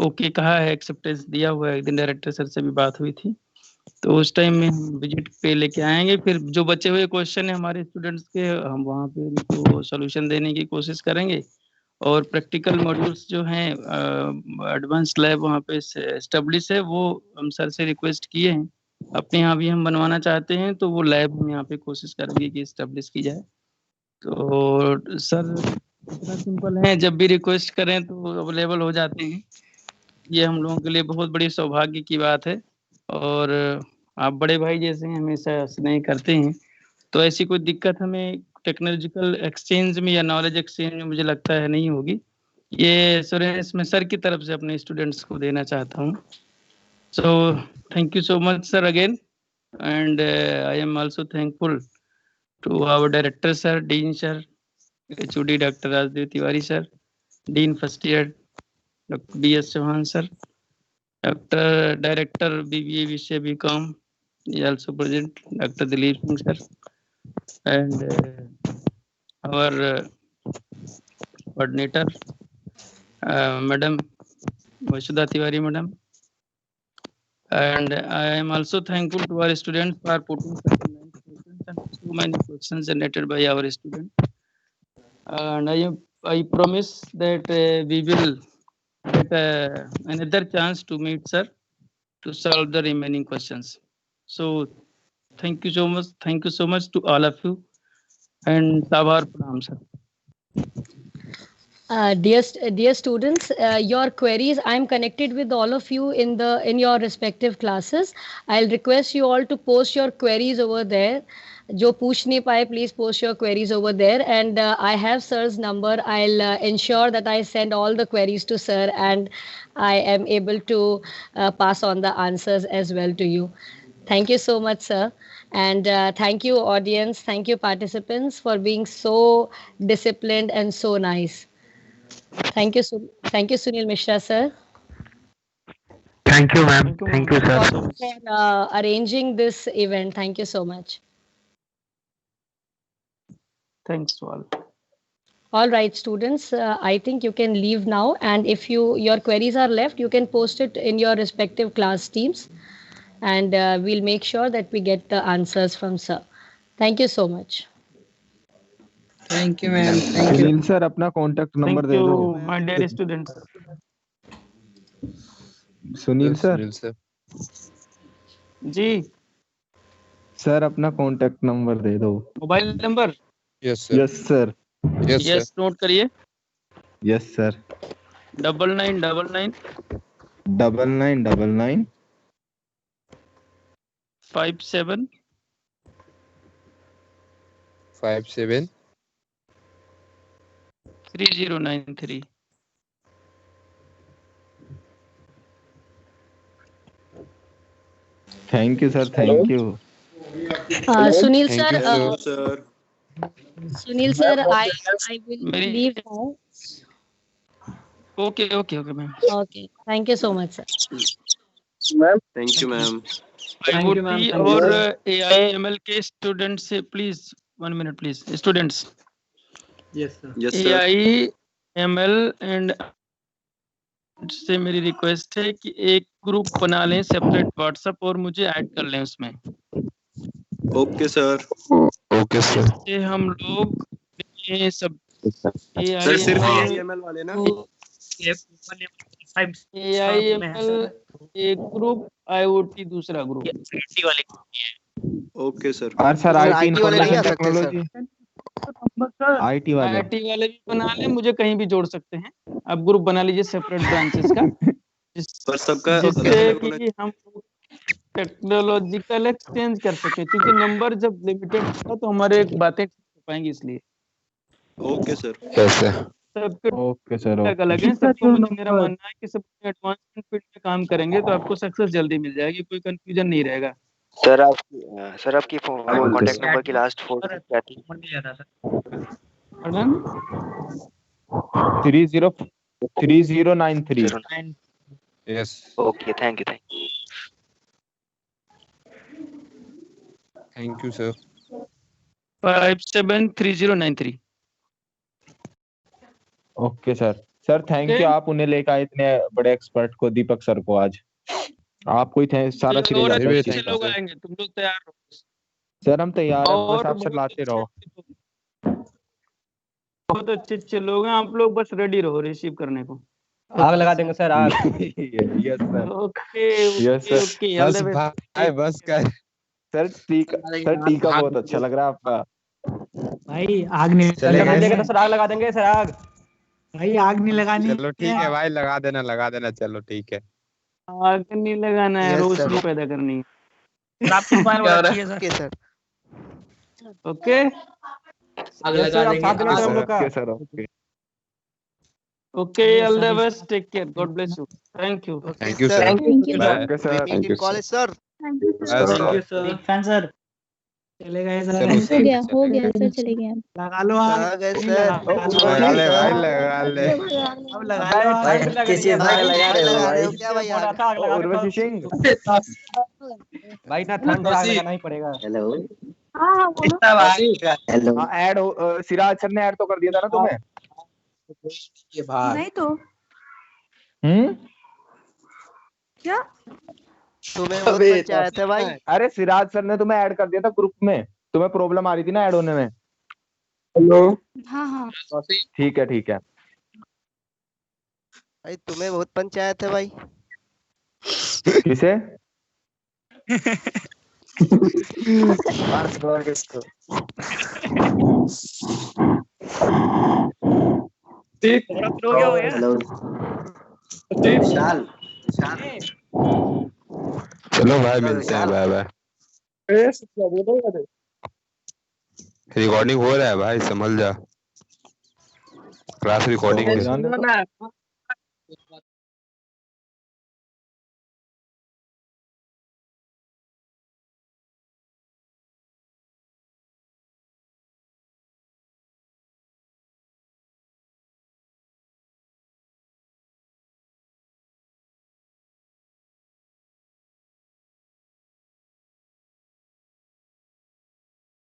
Speaker 20: ओके कहा है, एक्सेप्टेंस दिया हुआ है। एक दिन डायरेक्टर सर से भी बात हुई थी, तो उस टाइम में हम विजिट पे लेके आएंगे। फिर जो बचे हुए क्वेश्चन है हमारे स्टूडेंट्स के, हम वहाँ पे उनको सॉल्यूशन देने की कोशिश करेंगे। और प्रैक्टिकल मॉड्यूल्स जो हैं एडवांस लैब वहाँ पे एस्टेब्लिश है, वो हम सर से रिक्वेस्ट किए हैं, अपने यहाँ भी हम बनवाना चाहते हैं, तो वो लैब हम यहाँ पे कोशिश करेंगे कि एस्टेब्लिश की जाए। तो सर इतना सिंपल है, जब भी रिक्वेस्ट करें तो अवेलेबल हो जाते हैं। ये हम लोगों के लिए बहुत बड़ी सौभाग्य की बात है, और आप बड़े भाई जैसे हमेशा स्नेह करते हैं। तो ऐसी कोई दिक्कत हमें टेक्नोलॉजिकल एक्सचेंज में या नॉलेज एक्सचेंज में मुझे लगता है नहीं होगी। ये एश्योरेंस मैं सर की तरफ से अपने स्टूडेंट्स को देना चाहता हूँ। So thank you so much sir again, and I am also thankful to our director sir, dean sir, HOD Dr. Rajdev Tiwari sir, Dean First Year Dr. B.S. Chauhan sir, Dr. Director BBA Vishya BCom is also present, Dr. Dilip Singh sir, and our coordinator, Madam Vasudha Tiwari madam. And I am also thankful to our students for putting such a nice questions and so many questions generated by our students. And I promise that we will get another chance to meet sir to solve the remaining questions. So thank you so much. Thank you so much to all of you. And Tabar Pranam sir.
Speaker 1: Dear students, your queries, I'm connected with all of you in your respective classes. I'll request you all to post your queries over there. जो पूछ नहीं पाए, please post your queries over there. And I have sir's number. I'll ensure that I send all the queries to sir, and I am able to pass on the answers as well to you. Thank you so much, sir. And thank you, audience. Thank you, participants, for being so disciplined and so nice. Thank you, Sunil Mishra, sir.
Speaker 21: Thank you, ma'am. Thank you, sir.
Speaker 1: For arranging this event. Thank you so much.
Speaker 20: Thanks to all.
Speaker 1: All right, students, I think you can leave now. And if your queries are left, you can post it in your respective class teams. And we'll make sure that we get the answers from sir. Thank you so much.
Speaker 4: Thank you, ma'am. Thank you.
Speaker 16: Sunil sir अपना contact number दे दो.
Speaker 20: Thank you, my dear students.
Speaker 16: Sunil sir.
Speaker 20: जी.
Speaker 16: Sir अपना contact number दे दो.
Speaker 20: Mobile number.
Speaker 16: Yes sir. Yes sir.
Speaker 20: Yes note करिए.
Speaker 16: Yes sir.
Speaker 20: 9999
Speaker 16: 9999
Speaker 20: 57 3093.
Speaker 16: Thank you sir. Thank you.
Speaker 1: Sunil sir. Sunil sir, I will leave now.
Speaker 20: Okay, ma'am.
Speaker 1: Okay. Thank you so much, sir.
Speaker 12: Ma'am. Thank you, ma'am.
Speaker 20: I would be our AI ML के students से please 1 minute please. Students.
Speaker 4: Yes, sir.
Speaker 12: Yes, sir.
Speaker 20: AI ML and से मेरी request है कि एक group बना लें separate WhatsApp और मुझे ऐड कर लें उसमें.
Speaker 12: Okay sir.
Speaker 20: Okay sir. से हम लोग ये सब
Speaker 12: सर सिर्फ AIML वाले ना.
Speaker 20: AIML एक ग्रुप, IoT दूसरा ग्रुप.
Speaker 19: IT वाले.
Speaker 12: Okay sir.
Speaker 16: और सर IT
Speaker 19: वाले नहीं आ सकते
Speaker 16: टेक्नोलॉजी. IT वाले
Speaker 20: भी बना लें, मुझे कहीं भी जोड़ सकते हैं. आप ग्रुप बना लीजिए सेपरेट ब्रांचेस का.
Speaker 12: पर सबका
Speaker 20: जिससे कि हम टेक्नोलॉजिकल एक्सचेंज कर सके, क्योंकि नंबर जब लिमिटेड होगा तो हमारे बातें हो पाएंगी इसलिए.
Speaker 12: Okay sir.
Speaker 16: Okay sir.
Speaker 20: अलग है सबको. मेरा मानना है कि सब एडवांसमेंट फील्ड में काम करेंगे तो आपको सक्सेस जल्दी मिल जाएगी, कोई कंफ्यूजन नहीं रहेगा.
Speaker 22: सर आपकी कांटेक्ट नंबर की लास्ट 4 क्या थी?
Speaker 16: 3093.
Speaker 22: Yes. Okay, thank you.
Speaker 10: Thank you sir.
Speaker 20: 573093.
Speaker 16: Okay sir. Sir thank you. आप उन्हें लेकर आए इतने बड़े एक्सपर्ट को, दीपक सर को. आज आपको ही सारा श्रेय जाता है.
Speaker 20: लोग आएंगे, तुम लोग तैयार हो.
Speaker 16: सर हम तैयार हैं, बस आप चलाते रहो.
Speaker 20: बहुत अच्छे लोग हैं आप लोग, बस रेडी रहो रिसीव करने को.
Speaker 2: आग लगा देंगे सर. आग.
Speaker 16: Yes sir.
Speaker 20: ओके.
Speaker 10: बस कर.
Speaker 16: सर टीका बहुत अच्छा लग रहा है आपका.
Speaker 4: भाई आग नहीं
Speaker 2: लगाएंगे तो सर आग लगा देंगे सर. आग
Speaker 4: भाई आग नहीं लगानी.
Speaker 10: चलो ठीक है भाई, लगा देना. चलो ठीक है.
Speaker 20: आग नहीं लगाना है, रोशनी पैदा करनी है. ओके.
Speaker 4: आग लगा देंगे
Speaker 16: sir.
Speaker 20: Okay. All the best. Take care. God bless you. Thank you.
Speaker 10: Thank you sir.
Speaker 16: Thank you sir.
Speaker 22: College sir.
Speaker 4: Thank you sir. चले गए
Speaker 5: चलो
Speaker 4: सर।
Speaker 5: हो गया सर, चले गए हम।
Speaker 4: लगा लो आप।
Speaker 5: आ गए
Speaker 4: नहीं
Speaker 5: सर।
Speaker 4: लगा
Speaker 5: लगा ले भाई,
Speaker 16: लगा ले।
Speaker 4: अब लगा लो आप।
Speaker 5: किस चीज भाग लगा रहे हो भाई?
Speaker 2: क्या भाई आग
Speaker 16: उर्वशी सिंह
Speaker 2: भाई ना ठंड है, आग लगाना ही पड़ेगा।
Speaker 22: हेलो
Speaker 17: हाँ हाँ बोलो।
Speaker 22: हेलो
Speaker 16: हाँ ऐड सिराज सर ने ऐड तो कर दिया था ना तुम्हें?
Speaker 4: ये भाग
Speaker 15: नहीं तो क्या
Speaker 5: तुम्हें बहुत पंचायत है भाई।
Speaker 16: अरे सिराज सर ने तुम्हें ऐड कर दिया था ग्रुप में, तुम्हें प्रॉब्लम आ रही थी ना ऐड होने में।
Speaker 8: हेलो
Speaker 15: हाँ हाँ
Speaker 16: ठीक है ठीक है।
Speaker 5: भाई तुम्हें बहुत पंचायत है भाई।
Speaker 16: किसे?
Speaker 5: किसको?
Speaker 22: हेलो विशाल
Speaker 21: चलो भाई मिलते हैं, बाय बाय। रिकॉर्डिंग हो रहा है भाई, संभल जा। क्लास रिकॉर्डिंग है।